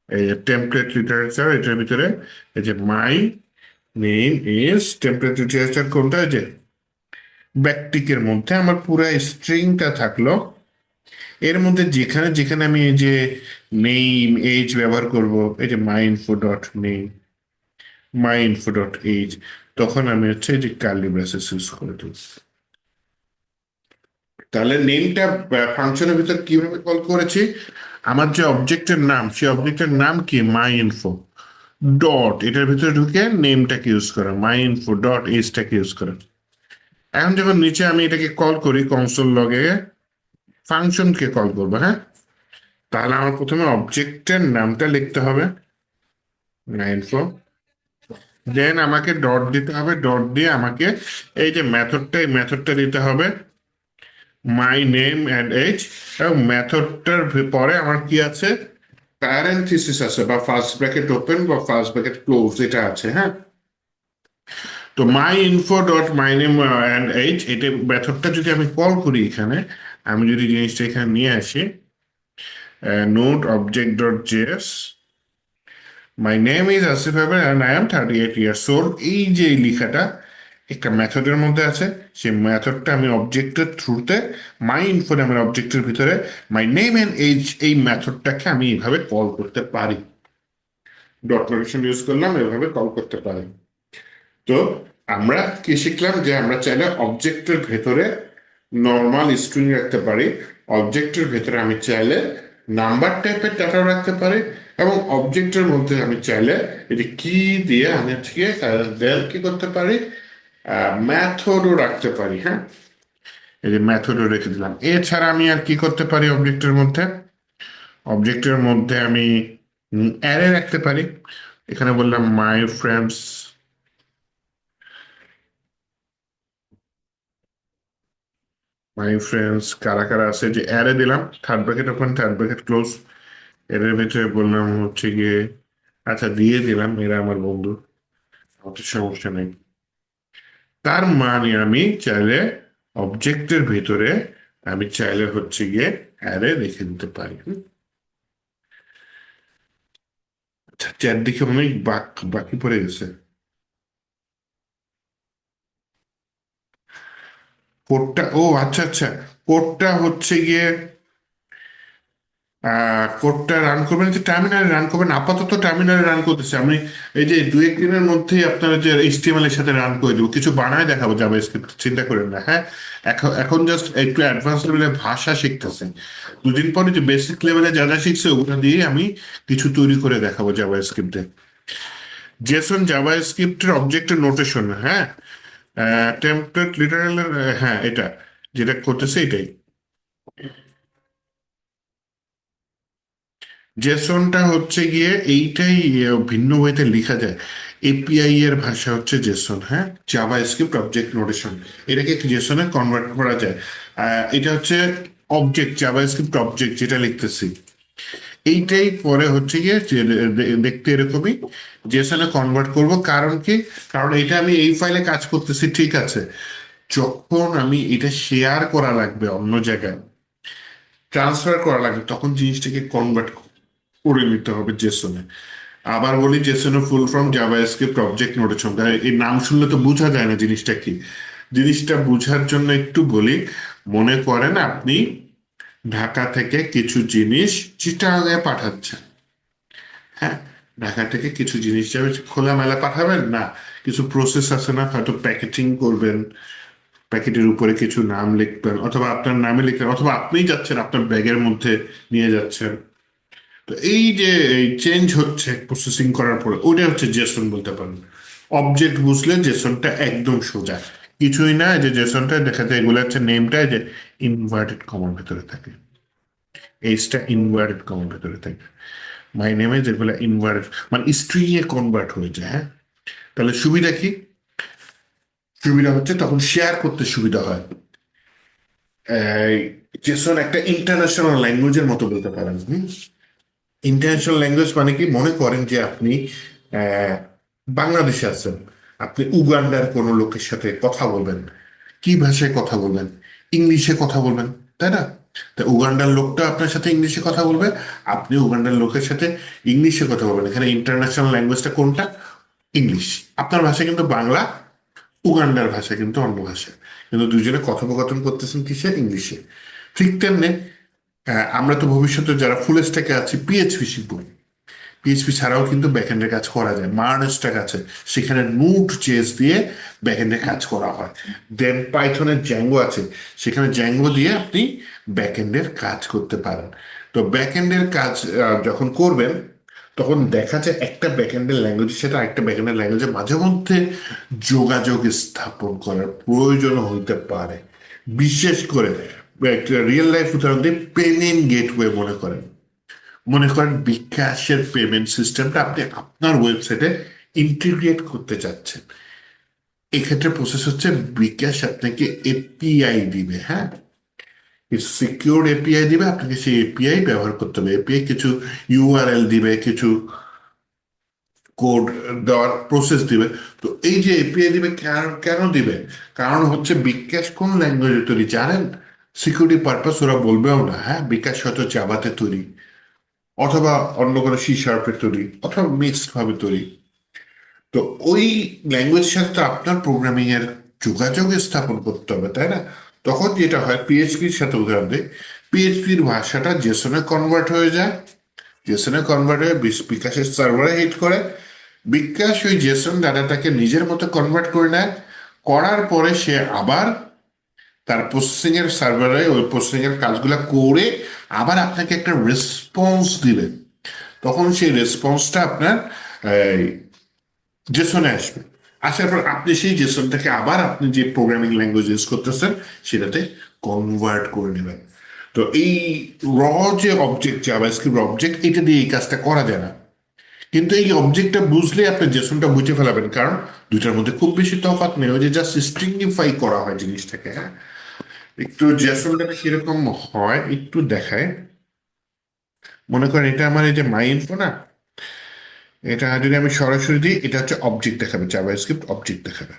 এই যে টেমপ্লেট লিটারেচার, এটার ভিতরে এই যে my name is template literature কোনটা, এই যে ব্যাকটিকের মধ্যে আমার পুরো স্ট্রিংটা থাকলো, এর মধ্যে যেখানে যেখানে আমি এই যে নেম এজ ব্যবহার করব, এই যে মাই ইনফো ডট নেম, মাই ইনফো ডট এজ, তখন আমি হচ্ছে এই যে কার্লি ব্রেসেস ইউজ করে দিই। তাহলে নেমটা ফাংশনের ভিতর কিভাবে কল করেছি, আমার যে অবজেক্টের নাম, সেই অবজেক্টের নাম কি, মাই ইনফো ডট, এটার ভিতরে ঢুকে নেমটাকে ইউজ করা, মাই ইনফো ডট এজটাকে ইউজ করা। এখন যখন নিচে আমি এটাকে কল করি কনসোল লগে, ফাংশনকে কল করবো, হ্যাঁ, তাহলে আমার প্রথমে অবজেক্টের নামটা লিখতে হবে, মাই ইনফো, দেন আমাকে ডট দিতে হবে, ডট দিয়ে আমাকে এই যে মেথডটা, এই মেথডটা দিতে হবে মাই নেম অ্যান্ড এজ, এবং মেথডটার পরে আমার কি আছে, প্যারেন্থিসিস আছে, বা ফার্স্ট ব্র্যাকেট ওপেন বা ফার্স্ট ব্র্যাকেট ক্লোজ, এটা আছে, হ্যাঁ। তো my info dot my name and H, এটা মেথডটা যদি আমি কল করি এখানে, আমি যদি জিনিসটা এখানে নিয়ে আসি, note object dot JS, my name is Asif Ahmed and I am 38 years old, এই যে এই লেখাটা একটা মেথডের মধ্যে আছে, সেই মেথডটা আমি অবজেক্টের থ্রুতে মাই ইনফো নামের অবজেক্টের ভিতরে মাই নেম অ্যান্ড এজ, এই মেথডটাকে আমি এইভাবে কল করতে পারি, ডট নোটেশন ইউজ করলাম, এভাবে কল করতে পারি। তো আমরা কি শিখলাম, যে আমরা চাইলে অবজেক্টের ভেতরে নর্মাল স্ট্রিং রাখতে পারি, অবজেক্টের ভেতরে আমি চাইলে নাম্বার টাইপের ডাটাও রাখতে পারি, এবং অবজেক্টের মধ্যে আমি চাইলে এই যে কি দিয়ে আমি হচ্ছে কি করতে পারি, ম্যাথডও রাখতে পারি, হ্যাঁ। এই যে ম্যাথডও রেখে দিলাম। এছাড়া আমি আর কি করতে পারি অবজেক্টের মধ্যে, অবজেক্টের মধ্যে আমি অ্যারে রাখতে পারি। এখানে বললাম মাই ফ্রেন্ডস মাই ফ্রেন্ডস কারা কারা আছে, যে অ্যারে দিলাম, third bracket open third bracket close, এর ভিতরে বললাম হচ্ছে গিয়ে, আচ্ছা দিয়ে দিলাম এরা আমার বন্ধু, অত সমস্যা নেই। তার মানে আমি চাইলে অবজেক্টের ভিতরে আমি চাইলে হচ্ছে গিয়ে অ্যারে রেখে দিতে পারি। আচ্ছা, চারদিকে অনেক বাকি পড়ে গেছে। কোডটা, ও আচ্ছা আচ্ছা, কোডটা হচ্ছে গিয়ে কোডটা রান করবেন যে টার্মিনালে রান করবেন, আপাতত টার্মিনালে রান করতেছে আমি। এই যে দু এক দিনের মধ্যেই আপনারা যে এইচটিএমএল এর সাথে রান করে দেবো, কিছু বানায় দেখাবো জাভাস্ক্রিপ্ট, চিন্তা করেন না। হ্যাঁ, এখন এখন জাস্ট একটু অ্যাডভান্স লেভেলের ভাষা শিখতেছেন। দুদিন পরে যে বেসিক লেভেলে যা যা শিখছে ওগুলো দিয়ে আমি কিছু তৈরি করে দেখাবো জাভাস্ক্রিপ্টে। জেসন জাভাস্ক্রিপ্টের অবজেক্টের নোটেশন, হ্যাঁ, টেমপ্লেট লিটারালের, হ্যাঁ এটা যেটা করতেছে এটাই। জেসনটা হচ্ছে গিয়ে এইটাই, ভিন্ন ওয়েতে লেখা যায়। এপিআই এর ভাষা হচ্ছে জেসন, হ্যাঁ, জাভা স্ক্রিপ্ট অবজেক্ট নোটেশন, এটাকে জেসনে কনভার্ট করা যায়। এটা হচ্ছে অবজেক্ট, জাভা স্ক্রিপ্ট অবজেক্ট যেটা লিখতেছি এইটাই পরে হচ্ছে গিয়ে দেখতে এরকমই জেসনে কনভার্ট করব। কারণ কি, কারণ এটা আমি এই ফাইলে কাজ করতেছি, ঠিক আছে, যখন আমি এটা শেয়ার করা লাগবে অন্য জায়গায়, ট্রান্সফার করা লাগবে, তখন জিনিসটাকে কনভার্ট করে নিতে হবে জেসনে। আবার বলি, জেসনের full form JavaScript object notation. এই নাম শুনলে তো বোঝা যায় না জিনিসটা কি। জিনিসটা বোঝার জন্য একটু বলি, মনে করেন আপনি ঢাকা থেকে কিছু জিনিস চিটাগাংয়ে পাঠাচ্ছেন। হ্যাঁ, ঢাকা থেকে কিছু জিনিস যাবে, খোলামেলা পাঠাবেন না, কিছু প্রসেস আছে না, হয়তো প্যাকেটিং করবেন, প্যাকেটের উপরে কিছু নাম লিখবেন, অথবা আপনার নামে লিখবেন, অথবা আপনিই যাচ্ছেন আপনার ব্যাগের মধ্যে নিয়ে যাচ্ছেন। তো এই যে চেঞ্জ হচ্ছে প্রসেসিং করার পরে, ওটা হচ্ছে জেসন বলতে পারেন। অবজেক্ট বুঝলে জেসনটা একদম সোজা, কিছুই না। যে জেসনটা দেখা যায় এগুলো হচ্ছে নেমটা যে ইনভার্টেড কমার ভেতরে থাকে, এইচটা ইনভার্টেড কমার ভেতরে থাকে। মাই নেমে যেগুলো ইনভার্টেড মানে স্ট্রিং এ কনভার্ট হয়ে যায়। হ্যাঁ, তাহলে সুবিধা কি, সুবিধা হচ্ছে তখন শেয়ার করতে সুবিধা হয়। জেসন একটা ইন্টারন্যাশনাল ল্যাঙ্গুয়েজের মতো বলতে পারেন। ইন্টারন্যাশনাল ল্যাঙ্গুয়েজ মানে কি, মনে করেন যে আপনি আহ, বাংলাদেশে আছেন, আপনি উগান্ডার কোনো লোকের সাথে কথা বলবেন, কি ভাষায় কথা বলবেন? ইংলিশে কথা বলবেন, তাই না? তা উগান্ডার লোকটা আপনার সাথে ইংলিশে কথা বলবে, আপনি উগান্ডার লোকের সাথে ইংলিশে কথা বলবেন। এখানে ইন্টারন্যাশনাল ল্যাঙ্গুয়েজটা কোনটা? ইংলিশ। আপনার ভাষা কিন্তু বাংলা, উগান্ডার ভাষা কিন্তু অন্য ভাষা, কিন্তু দুজনে কথোপকথন করতেছেন কিসে? ইংলিশে। ঠিক তেমনি আমরা তো ভবিষ্যতে যারা ফুল স্ট্যাকে আছি পিএইচপি শিখবো। পিএইচপি ছাড়াও কিন্তু ব্যাকএন্ডের কাজ করা যায়, মার্নস্ট্যাক আছে, সেখানে নোড জেএস দিয়ে ব্যাকএন্ডের কাজ করা হয়। দেন পাইথনের জ্যাঙ্গো আছে, সেখানে জ্যাঙ্গো দিয়ে আপনি ব্যাকএন্ডের কাজ করতে পারেন। তো ব্যাকএন্ডের কাজ যখন করবেন, তখন দেখা যায় একটা ব্যাকএন্ডের ল্যাঙ্গুয়েজের সাথে আরেকটা ব্যাকএন্ডের ল্যাঙ্গুয়েজের মাঝে মধ্যে যোগাযোগ স্থাপন করার প্রয়োজন হতে পারে। বিশেষ করে একটা রিয়েল লাইফ উদাহরণ দিয়ে পেমেন্ট গেটওয়ে মনে করেন, মনে করেন বিকাশের পেমেন্ট সিস্টেমটা আপনি আপনার ওয়েবসাইটে ইন্টিগ্রেট করতে চাচ্ছেন। এক্ষেত্রে প্রসেস হচ্ছে, বিকাশ আপনাকে এপিআই দিবে, হ্যাঁ, কিছু সিকিউর এপিআই দিবে, আপনাকে সেই এপিআই ব্যবহার করতে হবে। এপিআই কিছু ইউআরএল দিবে, কিছু কোড দেওয়ার প্রসেস দিবে। তো এই যে এপিআই দিবে, কেন কেন দিবে? কারণ হচ্ছে বিকাশ কোন ল্যাঙ্গুয়েজে তৈরি জানেন? সিকিউরিটি পারপাস ওরা বলবেও না। হ্যাঁ, বিকাশ হয়তো জাভাতে তৈরি, অথবা অন্য কোনো সি শার্পের তৈরি, অথবা মিক্সড ভাবে তৈরি। তো ওই ল্যাঙ্গুয়েজের সাথে তো আপনার প্রোগ্রামিং এর যোগাযোগ স্থাপন করতে হবে, তাই না? তখন যেটা হয়, পিএইচপির সাথে উদাহরণ দেয়, পিএইচপির ভাষাটা জেসনে কনভার্ট হয়ে যায়, জেসনে কনভার্ট হয়ে বিকাশের সার্ভারে হিট করে, বিকাশ ওই জেসন ডাটাটাকে নিজের মতো কনভার্ট করে নেয়। করার পরে সে আবার তার প্রসেসিং এর সার্ভারে ওই প্রসেসিং এর কাজগুলো করে আবার আপনাকে একটা রেসপন্স দিবে। তখন সেই রেসপন্সটা আপনার জেসনে আসবে। আসার পর আপনি সেই জেসনটাকে আবার আপনি যে প্রোগ্রামিং ল্যাঙ্গুয়েজ ইউজ করতেছেন সেটাতে কনভার্ট করে নেবেন। তো এই র যে অবজেক্ট, জাভাস্ক্রিপ্ট অবজেক্ট, এটা দিয়ে এই কাজটা করা যায় না। কিন্তু এই অবজেক্টটা বুঝলে আপনি জেসনটা বুঝে ফেলাবেন, কারণ দুইটার মধ্যে খুব বেশি তফাৎ নেই, ওই যে জাস্ট স্ট্রিংিফাই করা হয় জিনিসটাকে। হ্যাঁ, একটু জেসন ডাটা কিরকম হয় একটু দেখায়। মনে করেন এটা আমার এই যে মাই ইনফো না, এটা যদি আমি সরাসরি দিই এটা হচ্ছে অবজেক্ট দেখাবে, জাভাস্ক্রিপ্ট অবজেক্ট দেখাবে।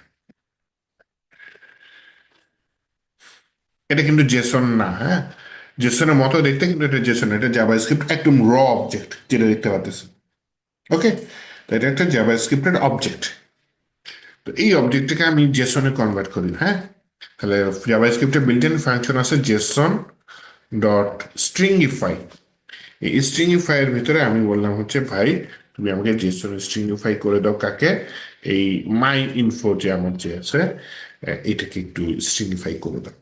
এটা কিন্তু জেসন না, হ্যাঁ, জেসনের মতো দেখতে কিন্তু এটা জেসন, এটা জাভাস্ক্রিপ্ট একদম র অবজেক্ট যেটা দেখতে পাচ্ছেন। ওকে, তো এটা একটা জাভাস্ক্রিপ্টের অবজেক্ট। তো এই অবজেক্টটাকে আমি জেসনে কনভার্ট করি, হ্যাঁ। তাহলে জাভাস্ক্রিপ্টের বিল্ট ইন ফাংশন আছে জেসন ডট স্ট্রিংইফাই। এই স্ট্রিংইফাই এর ভিতরে আমি বললাম হচ্ছে ভাই তুমি আমাকে জেসন স্ট্রিংইফাই করে দাও কাকে, এই মাই ইনফো যে আমার যে আছে এটাকে একটু স্ট্রিংইফাই করে দাও।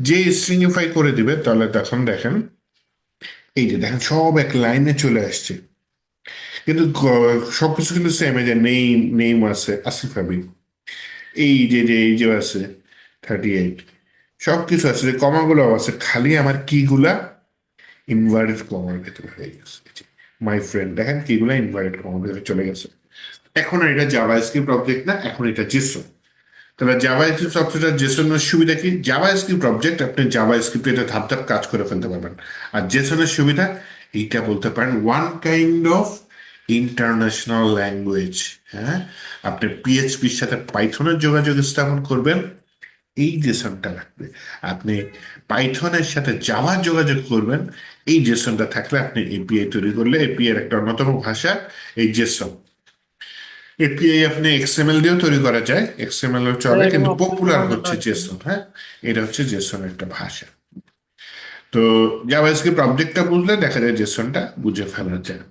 যে স্ট্রিংইফাই করে দিবে তাহলে তখন দেখেন এই যে দেখেন সব এক লাইনে চলে আসছে। কিন্তু সবকিছু কিন্তু সেম, এই যে নেম নেম আছে আসিফ হাবিব, এই যে আছে 38, সবকিছু আছে, যে কমাগুলো আছে, খালি আমার কি গুলা ইনভার্টেড কমার ভেতরে হয়ে গেছে। মাই ফ্রেন্ড দেখেন কিগুলা ইনভার্টেড কমার ভেতরে চলে গেছে। এখন আর এটা জাভাস্ক্রিপ্ট অবজেক্ট না, এখন এটা জেসন। তাহলে জাভাস্ক্রিপ্ট অবজেক্ট জেসনের সুবিধা কি? জাভাস্ক্রিপ্ট অবজেক্ট আপনি জাভাস্ক্রিপ্টে এটা ধাপ ধাপ কাজ করে ফেলতে পারবেন। আর জেসনের সুবিধা এইটা বলতে পারেন one kind of international language. হ্যাঁ, আপনি পিএইচপির সাথে পাইথনের যোগাযোগ স্থাপন করবেন, এই জেসনটা লাগবে। আপনি পাইথনের সাথে জাভা যোগাযোগ করবেন, এই জেসনটা থাকলে আপনি এপিআই তৈরি করলে, এপিআই এর একটা অন্যতম ভাষা এই জেসন। এপিআই আপনি এক্সএমএল দিয়েও তৈরি করা যায়, এক্সএমএল এও চলে, কিন্তু পপুলার হচ্ছে জেসন। হ্যাঁ, এটা হচ্ছে জেসন একটা ভাষা। তো জাভাস্ক্রিপ্ট অবজেক্টটা বুঝলে দেখা যায় জেসনটা বুঝে ফেলা যায়।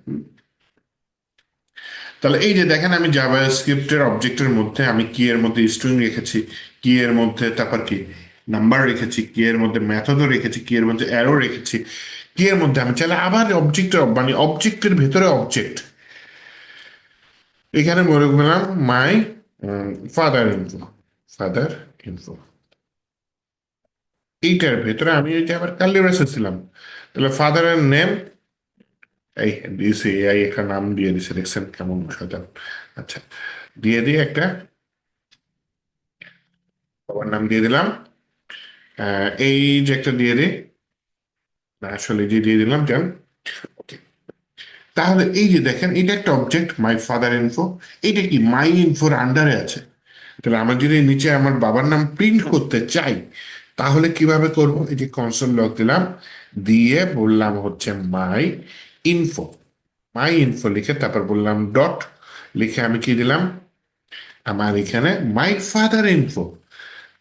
তাহলে এই যে দেখেন আমি জাভাস্ক্রিপ্টের অবজেক্টের মধ্যে আমি কি এর মধ্যে স্ট্রিং রেখেছি, কি এর মধ্যে তারপর কি নাম্বার রেখেছি, কি এর মধ্যে মেথডও রেখেছি, কি এর মধ্যে অ্যারো রেখেছি, কি এর মধ্যে আমি চাইলে আবার অবজেক্টের মানে অবজেক্টের ভেতরে অবজেক্ট। এখানে মনে করলাম my father info, father info, এইটার ভেতরে আমি এই যে আবার কার্লি ব্রেসেস ছিলাম। তাহলে ফাদারের নেম, এই দিয়েছে এআই একটা নাম দিয়ে দিছে, দেখছেন কেমন সাজান। আচ্ছা, দিয়ে দিয়ে একটা বাবার নাম দিয়ে দিলাম। এই যে একটা দিয়ে দিই, না আসলে যে দিয়ে দিলাম যান। ওকে, তাহলে এই যে দেখেন এটা একটা অবজেক্ট মাই ফাদার ইনফো, এটা কি মাই ইনফোর আন্ডারে আছে। তাহলে আমার যদি নিচে আমার বাবার নাম প্রিন্ট করতে চাই তাহলে কিভাবে করব? এই যে কনসোল লগ দিলাম, দিয়ে বললাম হচ্ছে মাই ইনফো, মাই ইনফো লিখে তারপর বললাম ডট, লিখে আমি কি দিলাম আমার এখানে মাই ফাদার ইনফো।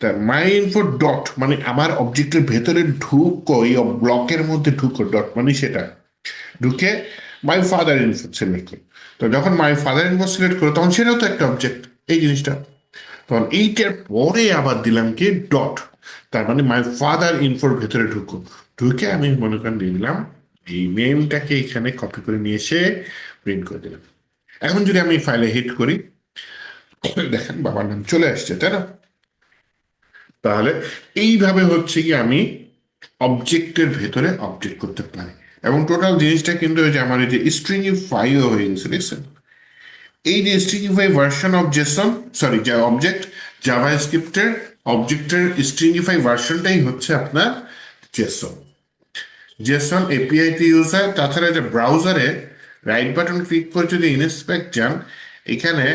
তা মাই ইনফো ডট মানে আমার অবজেক্টের ভেতরে ঢুকো, এই ব্লকের মধ্যে ঢুকো, ডট মানে সেটা ঢুকে মাই ফাদার ইনফো সিলেক্ট করো। তো যখন মাই ফাদার ইনফো সিলেক্ট করো তখন সেটাও তো একটা অবজেক্ট, এই জিনিসটা। তখন এইটার পরে আবার দিলাম কি ডট, তার মানে মাই ফাদার ইনফোর ভেতরে ঢুকো, ঢুকে আমি মনে করেন দিয়ে দিলাম এই নেমটাকে এখানে কপি করে নিয়ে এসে প্রিন্ট করে দিলাম। এখন যদি আমি ফাইলে হিট করি দেখেন বাবার নাম চলে আসছে, তাই না? তাহলে এইভাবে হচ্ছে কি আমি অবজেক্টের ভেতরে অবজেক্ট করতে পারি। এবং টোটাল জিনিসটা কিন্তু ওই যে আমার এই যে স্ট্রিংইফাইও হয়ে গেছে, দেখছেন? এই যে stringify version of Jason, sorry যা অবজেক্ট, জাভাস্ক্রিপ্টের অবজেক্টের স্ট্রিংইফাই ভার্সনটাই হচ্ছে আপনার জেসন। জেসন এপিআই তে ইউজ হয়। তাছাড়া যে ব্রাউজারে রাইট বাটন ক্লিক করে যদি ইনস্পেক্ট যান, এখানে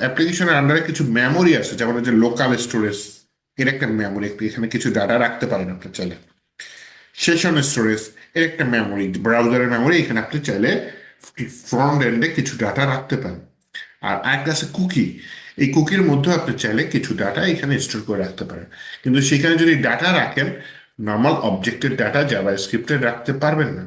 অ্যাপ্লিকেশনের আন্ডারে কিছু মেমোরি আছে, যেমন যে লোকাল স্টোরেজ, এর একটা মেমোরি, এখানে কিছু ডাটা রাখতে পারেন আপনি চাইলে। সেশন স্টোরেজ এর একটা মেমোরি, ব্রাউজারের মেমোরি, এখানে আপনি চাইলে ফ্রন্ট এন্ডে কিছু ডাটা রাখতে পারেন। আর একটা আছে কুকি, এই কুকির মধ্যে আপনি চাইলে কিছু ডাটা এখানে স্টোর করে রাখতে পারেন। কিন্তু সেখানে যদি ডাটা রাখেন, নর্মাল অবজেক্টের ডাটা জাভা স্ক্রিপ্টে রাখতে পারবেন না।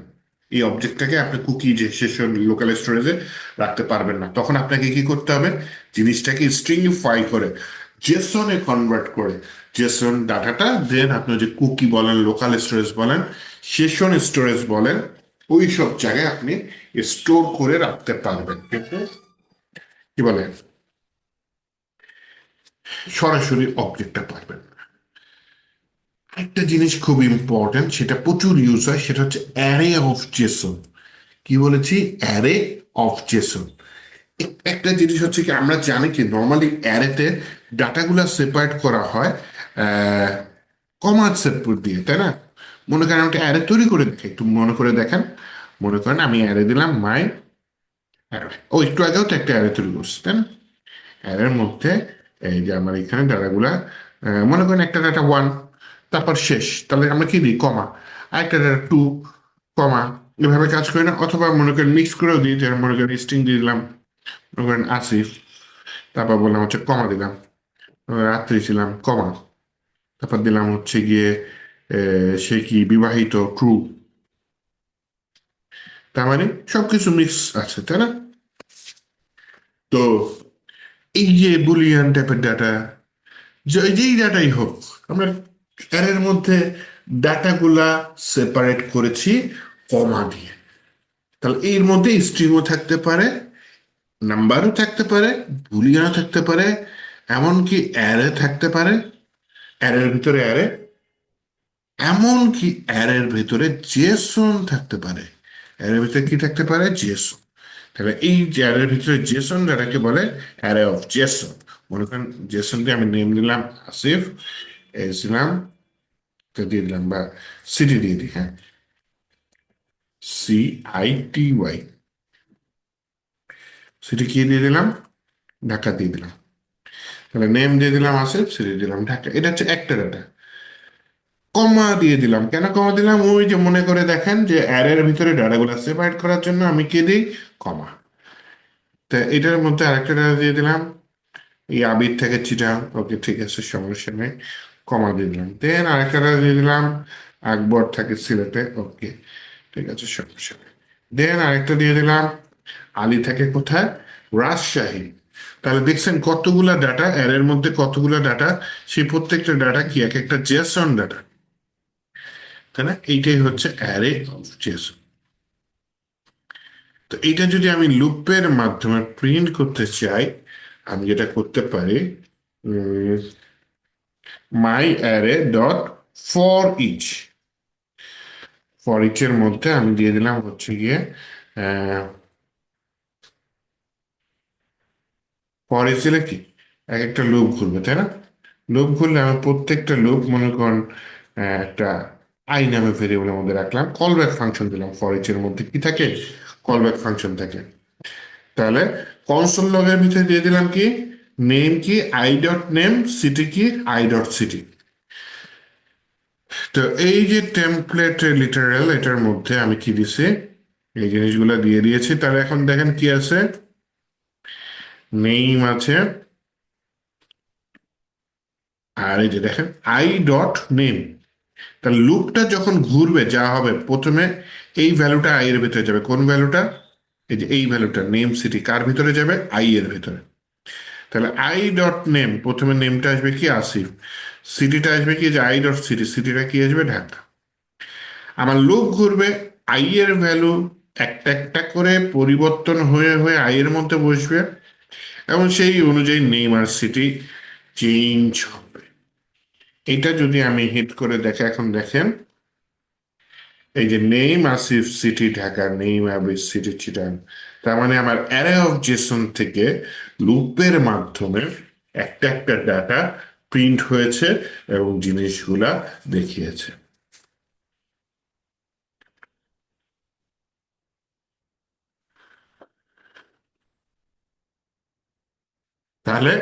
এই অবজেক্টটাকে আপনি কুকি যে সেশন লোকাল স্টোরেজে রাখতে পারবেন না। তখন আপনাকে কি করতে হবে? জিনিসটাকে স্ট্রিংফাই করে জেসনে কনভার্ট করে, জেসন ডাটাটা দেন আপনি যে কুকি বলেন, লোকাল স্টোরেজ বলেন, সেশন স্টোরেজ বলেন, ওই সব জায়গায় আপনি স্টোর করে রাখতে পারবেন, কিন্তু কি বলে সরাসরি অবজেক্টটা পারবেন না। একটা জিনিস খুব ইম্পর্টেন্ট, সেটা প্রচুর ইউজ হয়, সেটা হচ্ছে অ্যারে অফ জেসন। কি বলেছি? Array of Jason. একটা জিনিস হচ্ছে কি আমরা জানি কি নর্মালি অ্যারেতে ডাটাগুলা সেপারেট করা হয় কমা সেটপুট দিয়ে, তাই না? মনে করেন একটা অ্যারে তৈরি করে দেখি, একটু মনে করে দেখেন। মনে করেন আমি অ্যারে দিলাম মাই অ্যারে, ও একটু আগেও তো একটা অ্যারে তৈরি করছি, তাই না? অ্যারের মধ্যে এই যে আমার এখানে ডাটাগুলা, মনে করেন একটা ডাটা ওয়ান, তারপর শেষ, তাহলে আমরা কি দিই? কমা। আরেকটা ডাটা টু, কমা। এভাবে কাজ করি না? অথবা মনে করেন মিক্স করেও দিই, যে মনে করেন স্ট্রিং দিয়ে দিলাম, মনে করেন আসিফ, তারপর বললাম হচ্ছে কমা দিলাম, রাত্রি ছিলাম, কমা, তারপর দিলাম হচ্ছে গিয়ে সে কি বিবাহিত, ট্রু। তার মানে সবকিছু মিক্স আছে, তাই না? তো এই যে বুলিয়ান টাইপের ডাটা, যেই ডাটাই হোক, আমরা অ্যারের মধ্যে ডাটাগুলা সেপারেট করেছি কমা দিয়ে। তাহলে এর মধ্যে স্ট্রিংও থাকতে পারে, নাম্বারও থাকতে পারে, বুলিয়ানও থাকতে পারে, এমনকি অ্যারে থাকতে পারে, অ্যারের ভিতরে অ্যারে, এমনকি অ্যারের ভিতরে জেসন থাকতে পারে। অ্যারের ভিতরে কি থাকতে পারে? জেসন। তাহলে এই যে অ্যারের ভিতরে জেসন যেটাকে বলে অ্যারে অফ জেসন। মনে করেন জেসন দিয়ে আমি নেম দিলাম আসিফ, এস দিলাম, তো দিয়ে দিলাম, বা সিটি দিয়ে দিই, হ্যাঁ, CITY, সিটি কি দিয়ে দিলাম? ঢাকা দিয়ে দিলাম। তাহলে নেম দিয়ে দিলাম আসিফ, সিটি দিলাম ঢাকা। এটা হচ্ছে একটা ডাটা। কমা দিয়ে দিলাম, কেন কমা দিলাম? ওই যে মনে করে দেখেন যে অ্যারের ভিতরে ডাটাগুলো সেপারেট করার জন্য আমি কি দিই? কমা। তা এটার মধ্যে আরেকটা ডাটা দিয়ে দিলাম, এই আবির থেকে চিটাং, ওকে ঠিক আছে, সমস্যা নেই, কমা দিয়ে দিলাম। দেন আরেকটা ডাটা দিয়ে দিলাম, আকবর থাকে সিলেটে, ওকে ঠিক আছে, সমস্যা নেই। দেন আরেকটা দিয়ে দিলাম, আলী থাকে কোথায়? রাজশাহী। তাহলে দেখছেন কতগুলা ডাটা, অ্যারের মধ্যে কতগুলা ডাটা, সেই প্রত্যেকটা ডাটা কি এক একটা জেসন ডাটা, তাই না? এইটাই হচ্ছে অ্যারে অফ জেসন। তো এইটা যদি আমি লুপের মাধ্যমে প্রিন্ট করতে চাই, আমি যেটা করতে পারি, my array dot for each, for each এর মধ্যে আমি দিয়ে দিলাম হচ্ছে গিয়ে ফর ইচ দিলে কি এক একটা লুপ ঘুরবে, তাই না? লুপ ঘুরলে আমি প্রত্যেকটা লুপ মনে করেন একটা আই নামে ভেরিয়েবলের মধ্যে রাখলাম, কল ব্যাক ফাংশন দিলাম, ফর ইচ এর মধ্যে কি থাকে? কল ব্যাক ফাংশন থাকে। তাহলে কনসোল লগের ভিতরে দিয়ে দিলাম কি, নেম কি আই ডট নেম, সিটি কি আই ডট সিটি। তো এই যে টেমপ্লেট লিটারাল, এটার মধ্যে আমি কি দিছি? এই জিনিসগুলো দিয়ে দিয়েছি। তাহলে এখন দেখেন কি আছে, নেম আছে, আর এই যে দেখেন আই ডট নেম। তাহলে লুপটা যখন ঘুরবে, যা হবে প্রথমে এই ভ্যালুটা আই এর ভিতরে যাবে। কোন ভ্যালুটা? এই যে এই ভ্যালুটা নেম সিটি কার ভিতরে যাবে? আই এর ভিতরে। তাহলে আই ডট নেম, প্রথমে নেমটা আসবে কি আসিফ, সিটিটা আসবে কি যে আই ডট সিটি, সিটিটা কি আসবে? ঢাকা। আমার লুপ ঘুরবে, আই এর ভ্যালু একটা একটা করে পরিবর্তন হয়ে হয়ে আই এর মধ্যে বসবে, এবং সেই অনুযায়ী নেম আর সিটি চেঞ্জ হবে। এটা যদি আমি হিট করে দেখে, এখন দেখেন এই যে name Asif city Dhaka, name Abir city Chittagong, তার মানে আমার অ্যারে অফ জেসন থেকে লুপের মাধ্যমে একটা একটা ডাটা প্রিন্ট হয়েছে এবং জিনিসগুলা দেখিয়েছে। তাহলে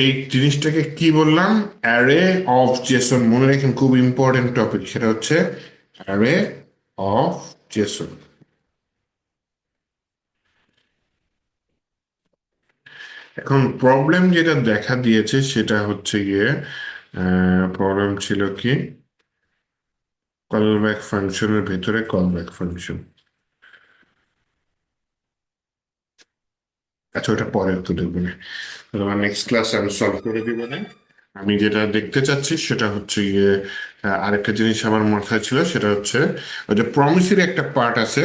এই জিনিসটাকে কি বললাম? Array of Jason. মনে রাখেন, খুব ইম্পর্টেন্ট টপিক, সেটা হচ্ছে অ্যারে অফ জেসন। এখন প্রবলেম যেটা দেখা দিয়েছে সেটা হচ্ছে গিয়ে, প্রবলেম ছিল কি, কলব্যাক ফাংশনের ভেতরে কলব্যাক ফাংশন। আচ্ছা, ওটা পরে তো দেখবো না, তোমার নেক্সট ক্লাসে আমি সলভ করে দিব না। আমি যেটা দেখতে চাচ্ছি সেটা হচ্ছে গিয়ে, আরেকটা জিনিস আমার মাথায় ছিল, সেটা হচ্ছে ওই যে প্রমিসের একটা পার্ট আছে,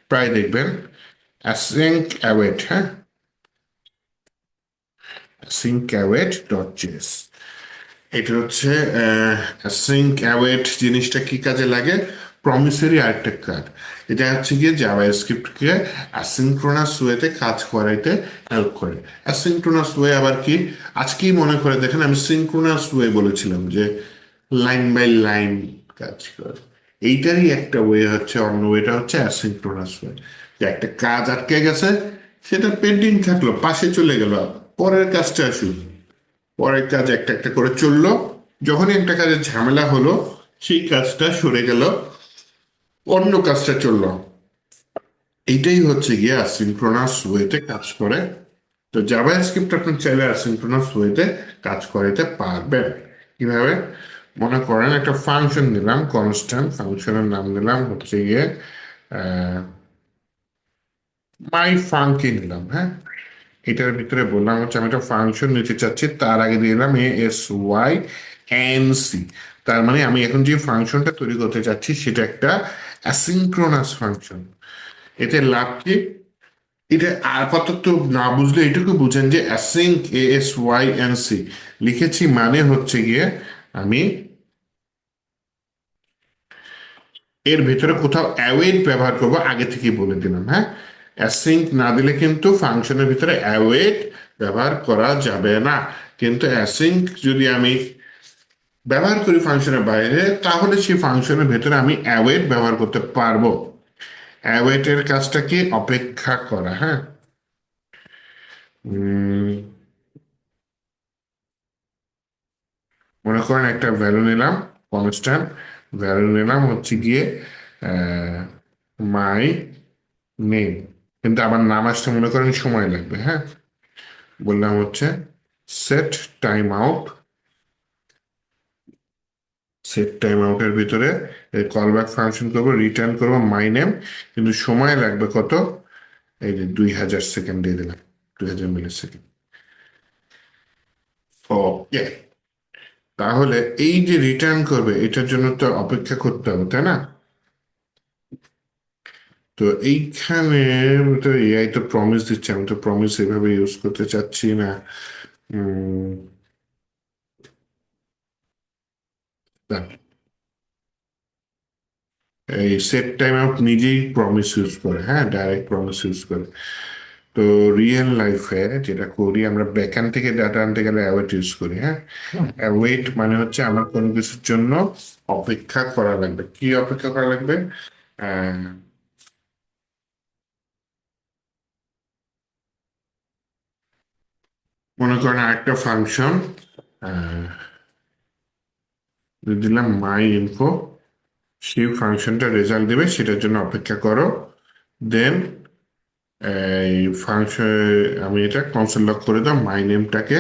প্রায় দেখবেন অ্যাসিঙ্ক অ্যাওয়েট, হ্যাঁ, অ্যাসিঙ্ক অ্যাওয়েট ডট জেএস। এটা হচ্ছে সিঙ্ক অ্যাওয়েট জিনিসটা কি কাজে লাগে? প্রমিসেরই আরেকটা কাজ। এটা হচ্ছে গিয়ে জাভা স্ক্রিপ্টকে অ্যাসিঙ্ক্রোনাস ওয়েতে কাজ করাইতে হেল্প করে। অ্যাসিঙ্ক্রোনাস ওয়ে আবার কি? আজকেই মনে করে দেখেন, আমি সিঙ্ক্রোনাস ওয়ে বলেছিলাম যে লাইন বাই লাইন কাজ করে। এইটারই একটা ওয়ে হচ্ছে, অন্য ওয়েটা হচ্ছে অ্যাসিঙ্ক্রোনাস ওয়ে, যে একটা কাজ আটকে গেছে, সেটা পেন্ডিং থাকলো, পাশে চলে গেল, পরের কাজটা আসুক, পরের কাজ একটা একটা করে চললো, যখনই একটা কাজের ঝামেলা হলো সেই কাজটা সরে গেল, অন্য কাজটা চললো। এইটাই হচ্ছে গিয়ে অ্যাসিঙ্ক্রোনাস ওয়েতে কাজ করে। তো জাভাস্ক্রিপ্ট আপনি চাইলে অ্যাসিঙ্ক্রোনাস ওয়েতে কাজ করাতে পারবেন। কিভাবে? মনে করেন একটা ফাংশন দিলাম, কনস্ট্যান্ট, ফাংশনের নাম দিলাম হচ্ছে গিয়ে মাই ফাংকি নিলাম, হ্যাঁ। এটার ভিতরে বললাম হচ্ছে আমি একটা ফাংশন নিতে চাচ্ছি, তার আগে দিয়ে দিলাম ASYNC। তার মানে আমি এখন যে ফাংশনটা তৈরি করতে চাচ্ছি সেটা একটা অ্যাসিঙ্ক্রোনাস ফাংশন। এতে লাভ কি? এটা আপাতত না বুঝলে এটুকু বুঝেন যে অ্যাসিঙ্ক ASYNC লিখেছি মানে হচ্ছে গিয়ে আমি এর ভেতরে কোথাও অ্যাওয়েট ব্যবহার করব, আগে থেকেই বলে দিলাম, হ্যাঁ। অ্যাসিঙ্ক না দিলে কিন্তু ফাংশনের ভিতরে অ্যাওয়েট ব্যবহার করা যাবে না। কিন্তু অ্যাসিঙ্ক যদি আমি ব্যবহার করি ফাংশনের বাইরে, তাহলে সেই ফাংশনের ভেতরে আমি অ্যাওয়েট ব্যবহার করতে পারবো। অ্যাওয়েটের কাজটা কি? অপেক্ষা করা, হ্যাঁ। উম, মনে করেন একটা ভ্যালু নিলাম, কনস্ট্যান্ট ভ্যালু নিলাম হচ্ছে গিয়ে মাই নেম, কিন্তু আমার নাম আসতে মনে করেন সময় লাগবে, হ্যাঁ। বললাম হচ্ছে set time out, set time আউটের ভিতরে কল ব্যাক ফাংশন করবো, রিটার্ন করবো মাই নেম, কিন্তু সময় লাগবে কত? এই যে 2000 সেকেন্ড দিয়ে দিলাম, 2000 মিলি সেকেন্ড। ওকে, তাহলে এই যে রিটার্ন করবে এটার জন্য তো অপেক্ষা করতে হবে, তাই না? তো এইখানে তো এআই তো প্রমিস দিচ্ছে, আমি তো প্রমিস এভাবে ইউজ করতে চাচ্ছি না। উম, না, এই সেট টাইম আউট নিজেই প্রমিস ইউজ করে, হ্যাঁ, ডাইরেক্ট প্রমিস ইউজ করে। তো রিয়েল লাইফে যেটা করি আমরা, ব্যাকএন্ড থেকে ডাটা আনতে গেলে অ্যাওয়েট ইউজ করি, হ্যাঁ। অ্যাওয়েট মানে হচ্ছে আমার কোনো কিছুর জন্য অপেক্ষা করা লাগবে। কি অপেক্ষা করা লাগবে? আহ, মনে করেন আরেকটা ফাংশন দিলাম মাই ইনফো, সেই ফাংশনটা রেজাল্ট দেবে, সেটার জন্য অপেক্ষা করো। দেন এই ফাংশন, আমি এটা কনসোল লক করে দাও মাই নেমটাকে,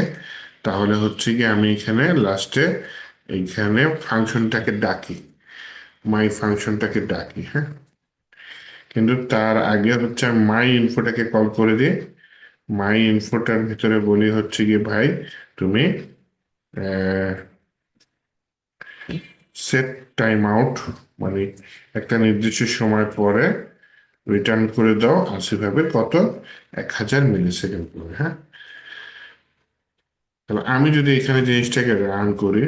তাহলে হচ্ছে কি আমি এখানে লাস্টে এইখানে ফাংশনটাকে ডাকি, মাই ফাংশনটাকে ডাকি, হ্যাঁ। কিন্তু তার আগে হচ্ছে আমি মাই ইনফোটাকে কল করে দিই। মাই ইনফোটার ভিতরে বলি হচ্ছে কি ভাই তুমি সেট টাইম আউট, মানে একটা নির্দিষ্ট সময় পরে রিটার্ন করে দাও আসিভাবে কত, 1000 মিলি সেকেন্ড করে, হ্যাঁ। তাহলে আমি যদি এখানে জিনিসটাকে রান করি,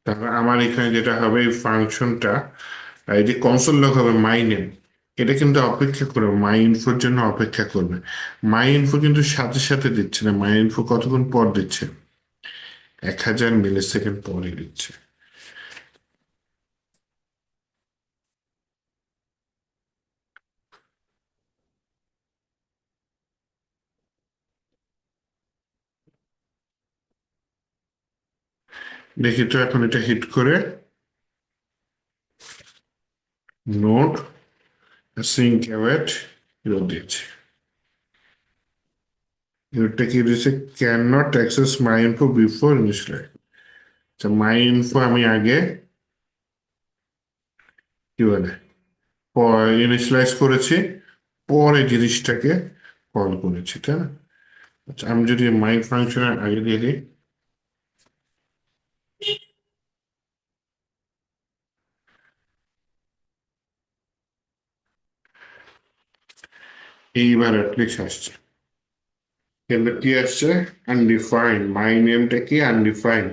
তাহলে আমার এখানে যেটা হবে, এই ফাংশনটা, এই যে কনসোল লগ হবে মাই নেম, এটা কিন্তু অপেক্ষা করবে, মাই ইনফোর জন্য অপেক্ষা করবে। মাই ইনফো কিন্তু সাথে সাথে দিচ্ছে না, মাই ইনফো কতক্ষণ পর দিচ্ছে, 1000 মিলি সেকেন্ড পরে দিচ্ছে। দেখি তো এখন এটা হিট করে, নোট সিঙ্ক অ্যাওয়েট এরর দিয়েছে। এররটা কি দিয়েছে? Can not access my info before initialize. আচ্ছা, মাই ইনফো আমি আগে কি বলে ইনিশিয়ালাইজ করেছি, পরে জিনিসটাকে কল করেছি, তাই না? আচ্ছা, আমি যদি মাই ফাংশনের আগে দিয়ে দিই, এইবার অ্যাটলিস্ট আসছে। কিন্তু কি আসছে? আনডিফাইন্ড, মাই নেমটা কি undefined.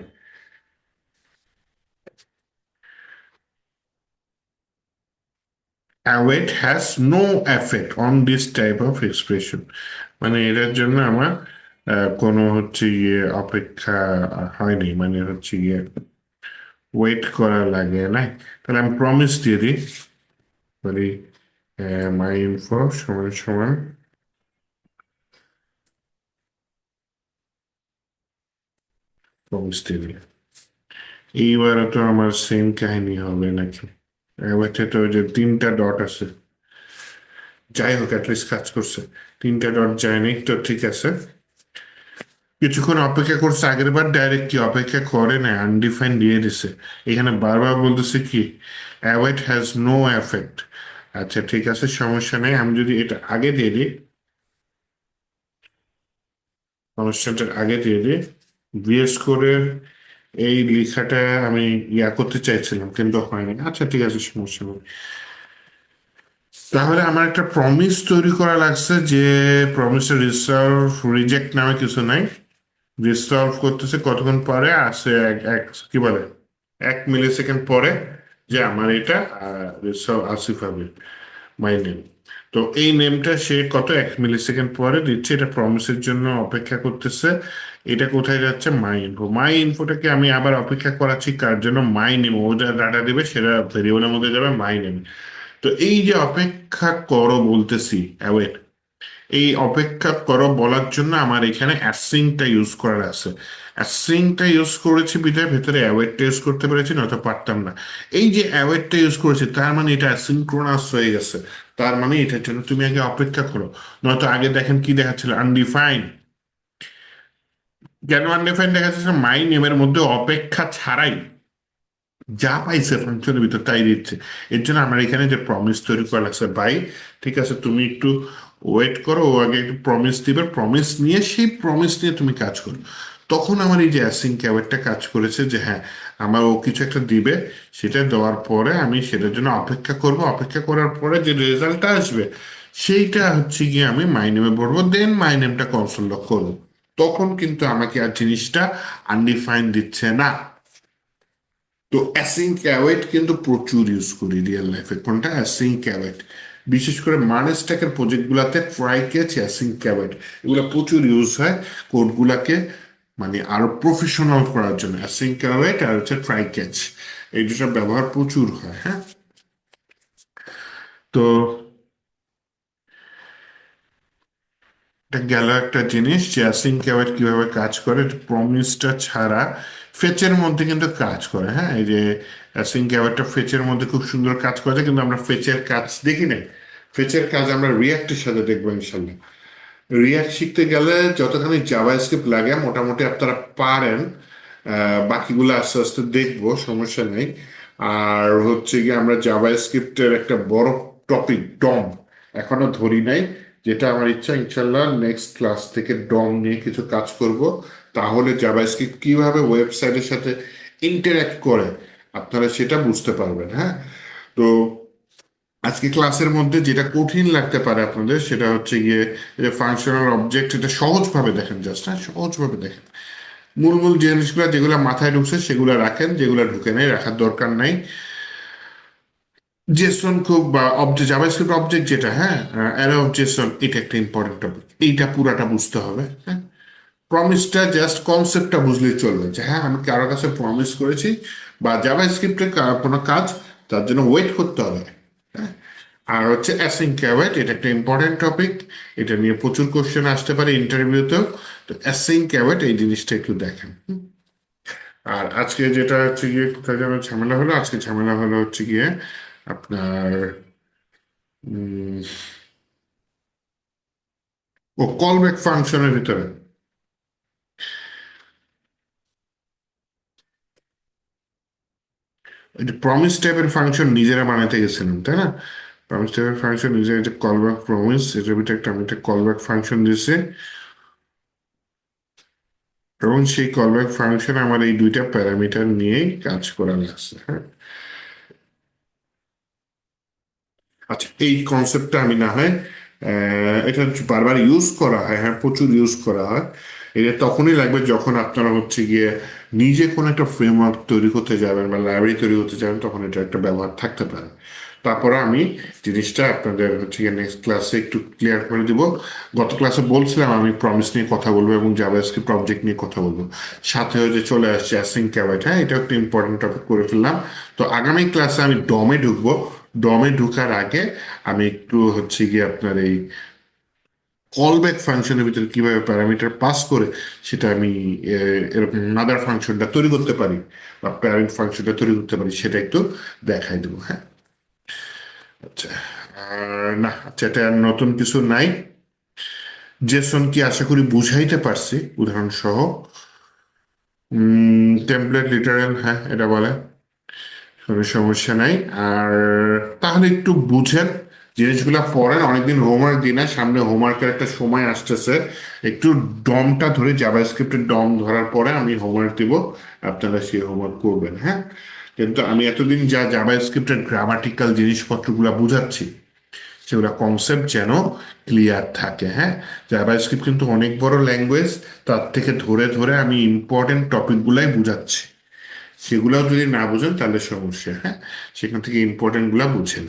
await has no effect on this type of expression, মানে এটার জন্য আমার কোনো হচ্ছে ইয়ে অপেক্ষা হয়নি, মানে হচ্ছে ইয়ে ওয়েট করা লাগে না, তাহলে আমি প্রমিস দিয়ে দিই, বলি মাই ইনফো সমান সমান প্রমিস দিয়ে দিই। এইবারও তো আমার সেম কাহিনী হবে নাকি? এবারে তো ওই যে 3টা ডট আছে, যাই হোক অ্যাটলিস্ট কাজ করছে। 3টা ডট যায়নি তো ঠিক আছে। কিছুক্ষণ অপেক্ষা করছে, আগের বার ডাইরেক্ট কি অপেক্ষা করে না, আনডিফাইন্ড দিয়ে দিছে। এখানে বারবার বলতেছে কি অ্যাওয়েট হ্যাজ নো এফেক্ট। আচ্ছা ঠিক আছে, সমস্যা নেই, আমি যদি এটা আগে দিয়ে দিই, কনস্ট্যান্টের আগে দিয়ে দিই, ভিএস কোডের এই লেখাটা আমি ইয়া করতে চাইছিলাম কিন্তু হয়নি। আচ্ছা ঠিক আছে, সমস্যা নেই। তাহলে আমার একটা প্রমিস তৈরি করা লাগছে, যে প্রমিসের রিসলভ রিজেক্ট নামে কিছু নাই। রিসলভ করতেছে কতক্ষণ পরে আসে, এক এক কি বলে 1 মিলি সেকেন্ড পরে, যে আমার এটা রিসলভ আসিফ হবে মাই নেম। তো এই নেমটা সে কত 1 মিলি সেকেন্ড পরে দিচ্ছে, এটা প্রমিসের জন্য অপেক্ষা করতেছে। এটা কোথায় যাচ্ছে? মাই ইনফো। মাই ইনফোটাকে আমি আবার অপেক্ষা করাচ্ছি কার জন্য? My name. ও যা ডাটা দিবে সেটা ভেরিয়েবলের মধ্যে যাবে মাই নেম। তো এই যে অপেক্ষা করো বলতেছি, অ্যাওয়েট, এই অপেক্ষা করো বলার জন্য আমার এখানে অ্যাসিংটা ইউজ করার আছে। অ্যাসিংটা ইউজ করেছি বিধায় ভেতরে অ্যাওয়েটটা ইউজ করতে পেরেছি, নয়তো পারতাম না। এই যে অ্যাওয়েটটা ইউজ করেছি তার মানে এটা অ্যাসিঙ্ক্রোনাস হয়ে গেছে। তার মানে এটার জন্য তুমি আগে অপেক্ষা করো। নয়তো আগে দেখেন কি দেখাচ্ছিল, আনডিফাইন। কেন আনডিফাইন দেখাচ্ছে? মাই নেমের মধ্যে অপেক্ষা ছাড়াই যা পাইছে ফাংশনের ভিতর তাই দিচ্ছে। এর জন্য আমার এখানে যে প্রমিস তৈরি করা লাগছে, ভাই ঠিক আছে তুমি একটু ওয়েট করো, ও আগে একটু প্রমিস দিবে, প্রমিস নিয়ে সেই প্রমিস নিয়ে তুমি কাজ করো। তখন আমার এই যে অ্যাসিং ক্যাওয়ার্ডটা কাজ করেছে, যে হ্যাঁ আমার ও কিছু একটা দিবে, সেটা দেওয়ার পরে আমি সেটার জন্য অপেক্ষা করব, অপেক্ষা করার পরে যে রেজাল্টটা আসবে সেইটা হচ্ছে গিয়ে আমি মাই নেমে ভরবো, দেন মাই নেমটা কনসোল লক করবো। তখন কিন্তু আমাকে আর জিনিসটা আনডিফাইন দিচ্ছে না। তো অ্যাসিঙ্ক অ্যাওয়েট কিন্তু প্রচুর ইউজ করি রিয়েল লাইফে। কোনটা? Async await. বিশেষ করে মানস্ট্যাকের প্রজেক্টগুলোতে ট্রাই ক্যাচ, অ্যাসিঙ্ক অ্যাওয়েট এগুলো প্রচুর ইউজ হয় কোডগুলাকে মানে আরো প্রফেশনাল করার জন্য। অ্যাসিঙ্ক অ্যাওয়েট আর হচ্ছে ট্রাই ক্যাচ, এই দুটো ব্যবহার প্রচুর হয়। হ্যাঁ, তো এটা গেল একটা জিনিস, যে অ্যাসিঙ্ক অ্যাওয়েট কিভাবে কাজ করে। প্রমিসটা ছাড়া ফেচের মধ্যে কিন্তু কাজ করে। হ্যাঁ, এই যে অ্যাসিঙ্ক অ্যাওয়েটটা ফেচের মধ্যে খুব সুন্দর কাজ করে, কিন্তু আমরা ফেচের কাজ দেখি না। ফেচের কাজ আমরা রিয়াক্টের সাথে দেখবো ইনশাল্লাহ। রিয়াক্ট শিখতে গেলে যতখানি জাভাস্ক্রিপ্ট লাগে মোটামুটি আপনারা পারেন। বাকিগুলো আস্তে আস্তে দেখবো, সমস্যা নেই। আর হচ্ছে গিয়ে আমরা জাভাস্ক্রিপ্টের একটা বড় টপিক ডম এখনো ধরি নাই, যেটা আমার ইচ্ছা ইনশাল্লাহ নেক্সট ক্লাস থেকে ডম নিয়ে কিছু কাজ করব। তাহলে জাভাস্ক্রিপ্ট কিভাবে ওয়েবসাইটের সাথে ইন্টারঅ্যাক্ট করে আপনারা সেটা বুঝতে পারবেন। হ্যাঁ, তো আজকে ক্লাসের মধ্যে যেটা কঠিন লাগতে পারে আপনাদের সেটা হচ্ছে গিয়ে যে ফাংশনাল অবজেক্ট, এটা সহজভাবে দেখেন, জাস্ট হ্যাঁ সহজভাবে দেখেন। মূল মূল জিনিসগুলো যেগুলো মাথায় ঢুকছে সেগুলো রাখেন, যেগুলো ঢুকে নেই রাখার দরকার নাই। জেসন খুব বা অবজেক্ট, জাভাস্ক্রিপ্ট অবজেক্ট যেটা, হ্যাঁ অ্যারে অফ জেসন, এটা একটা ইম্পর্টেন্ট টপিক, এইটা পুরাটা বুঝতে হবে। হ্যাঁ, প্রমিসটা জাস্ট কনসেপ্টটা বুঝলেই চলবে, যে হ্যাঁ আমি কারোর কাছে প্রমিস করেছি বা জাভাস্ক্রিপ্টের কোনো কাজ, তার জন্য ওয়েট করতে হবে। হ্যাঁ, আর হচ্ছে অ্যাসিঙ্ক অ্যাওয়েট, এটা একটা ইম্পর্টেন্ট টপিক, এটা নিয়ে প্রচুর কোশ্চেন আসতে পারে ইন্টারভিউতেও। তো অ্যাসিঙ্ক অ্যাওয়েট এই জিনিসটা একটু দেখেন। আর আজকে যেটা হচ্ছে গিয়ে কোথায় যেন ঝামেলা হলো, আজকে ঝামেলা হলো হচ্ছে গিয়ে আপনার উম, ও কল ব্যাক ফাংশনের ভিতরে ওই যে প্রমিস টাইপের ফাংশন নিজেরা বানাতে গেছিলাম, তাই না? প্রমিস টাইপের ফাংশন নিজেরা, যে কল ব্যাক প্রমিস, এটার ভিতরে একটা আমি একটা কল ব্যাক ফাংশন দিয়েছি, এবং সেই কল ব্যাক ফাংশন আমার এই দুইটা প্যারামিটার নিয়েই কাজ করা লাগছে। হ্যাঁ, আচ্ছা এই কনসেপ্টটা আমি না হয় এটা বারবার ইউজ করা হয়, হ্যাঁ প্রচুর ইউজ করা হয়। এটা তখনই লাগবে যখন আপনারা হচ্ছে গিয়ে নিজে কোনো একটা ফ্রেমওয়ার্ক তৈরি করতে যাবেন বা লাইব্রেরি তৈরি করতে যাবেন, তখন এটা একটা ব্যবহার থাকতে পারে। তারপরে আমি জিনিসটা আপনাদের হচ্ছে গিয়ে নেক্সট ক্লাসে একটু ক্লিয়ার করে দিব। গত ক্লাসে বলছিলাম আমি প্রমিস নিয়ে কথা বলবো এবং জাভাস্ক্রিপ্ট অবজেক্ট নিয়ে কথা বলবো, সাথে যে চলে আসছে অ্যাসিঙ্ক অ্যাওয়েট। হ্যাঁ, এটা একটা ইম্পর্টেন্ট টপিক করে ফেললাম। তো আগামী ক্লাসে আমি ডমে ঢুকবো। ডমে ঢুকার আগে আমি একটু হচ্ছে গিয়ে আপনার এই কলব্যাক ফাংশনের ভিতরে কিভাবে প্যারামিটার পাস করে সেটা আমি এরকম মাদার ফাংশনটা তৈরি করতে পারি বা প্যারেন্ট ফাংশনটা তৈরি করতে পারি সেটা একটু দেখাই দেবো। হ্যাঁ, আচ্ছা। আর না, আচ্ছা, এটা আর নতুন কিছু নাই। জেসন কি আশা করি বুঝাইতে পারছি উদাহরণ সহ। টেমপ্লেট লিটারেল, হ্যাঁ এটা বলে, কোনো সমস্যা নাই। আর তাহলে একটু বুঝেন জিনিসগুলা, পড়েন, অনেকদিন হোমওয়ার্ক দিই না, সামনে হোমওয়ার্কের একটা সময় আসতেছে। একটু ডমটা ধরে, জাভাস্ক্রিপ্টের ডম ধরার পরে আমি হোমওয়ার্ক দিব, আপনারা সেই হোমওয়ার্ক করবেন। হ্যাঁ, কিন্তু আমি এতদিন যা জাভাস্ক্রিপ্টের গ্রামাটিক্যাল জিনিসপত্রগুলো বুঝাচ্ছি সেগুলো কনসেপ্ট যেন ক্লিয়ার থাকে। হ্যাঁ, জাভাস্ক্রিপ্ট কিন্তু অনেক বড় ল্যাঙ্গুয়েজ, তার থেকে ধরে ধরে আমি ইম্পর্টেন্ট টপিকগুলাই বুঝাচ্ছি। সেগুলোও যদি না বুঝেন তাহলে সমস্যা। হ্যাঁ, সেখান থেকে ইম্পর্টেন্ট গুলা বুঝেন।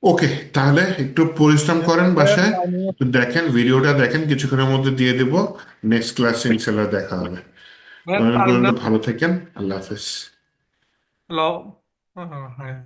ওকে, তাহলে একটু পরিশ্রম করেন বাসায়, একটু দেখেন ভিডিওটা, দেখেন, কিছুক্ষণের মধ্যে দিয়ে দেব। নেক্সট ক্লাসে ইনশাল্লাহ দেখা হবে। ততক্ষণ পর্যন্ত টার্মিনাল ভালো থাকেন। আল্লাহ হাফেজ। হ্যালো। হ্যাঁ।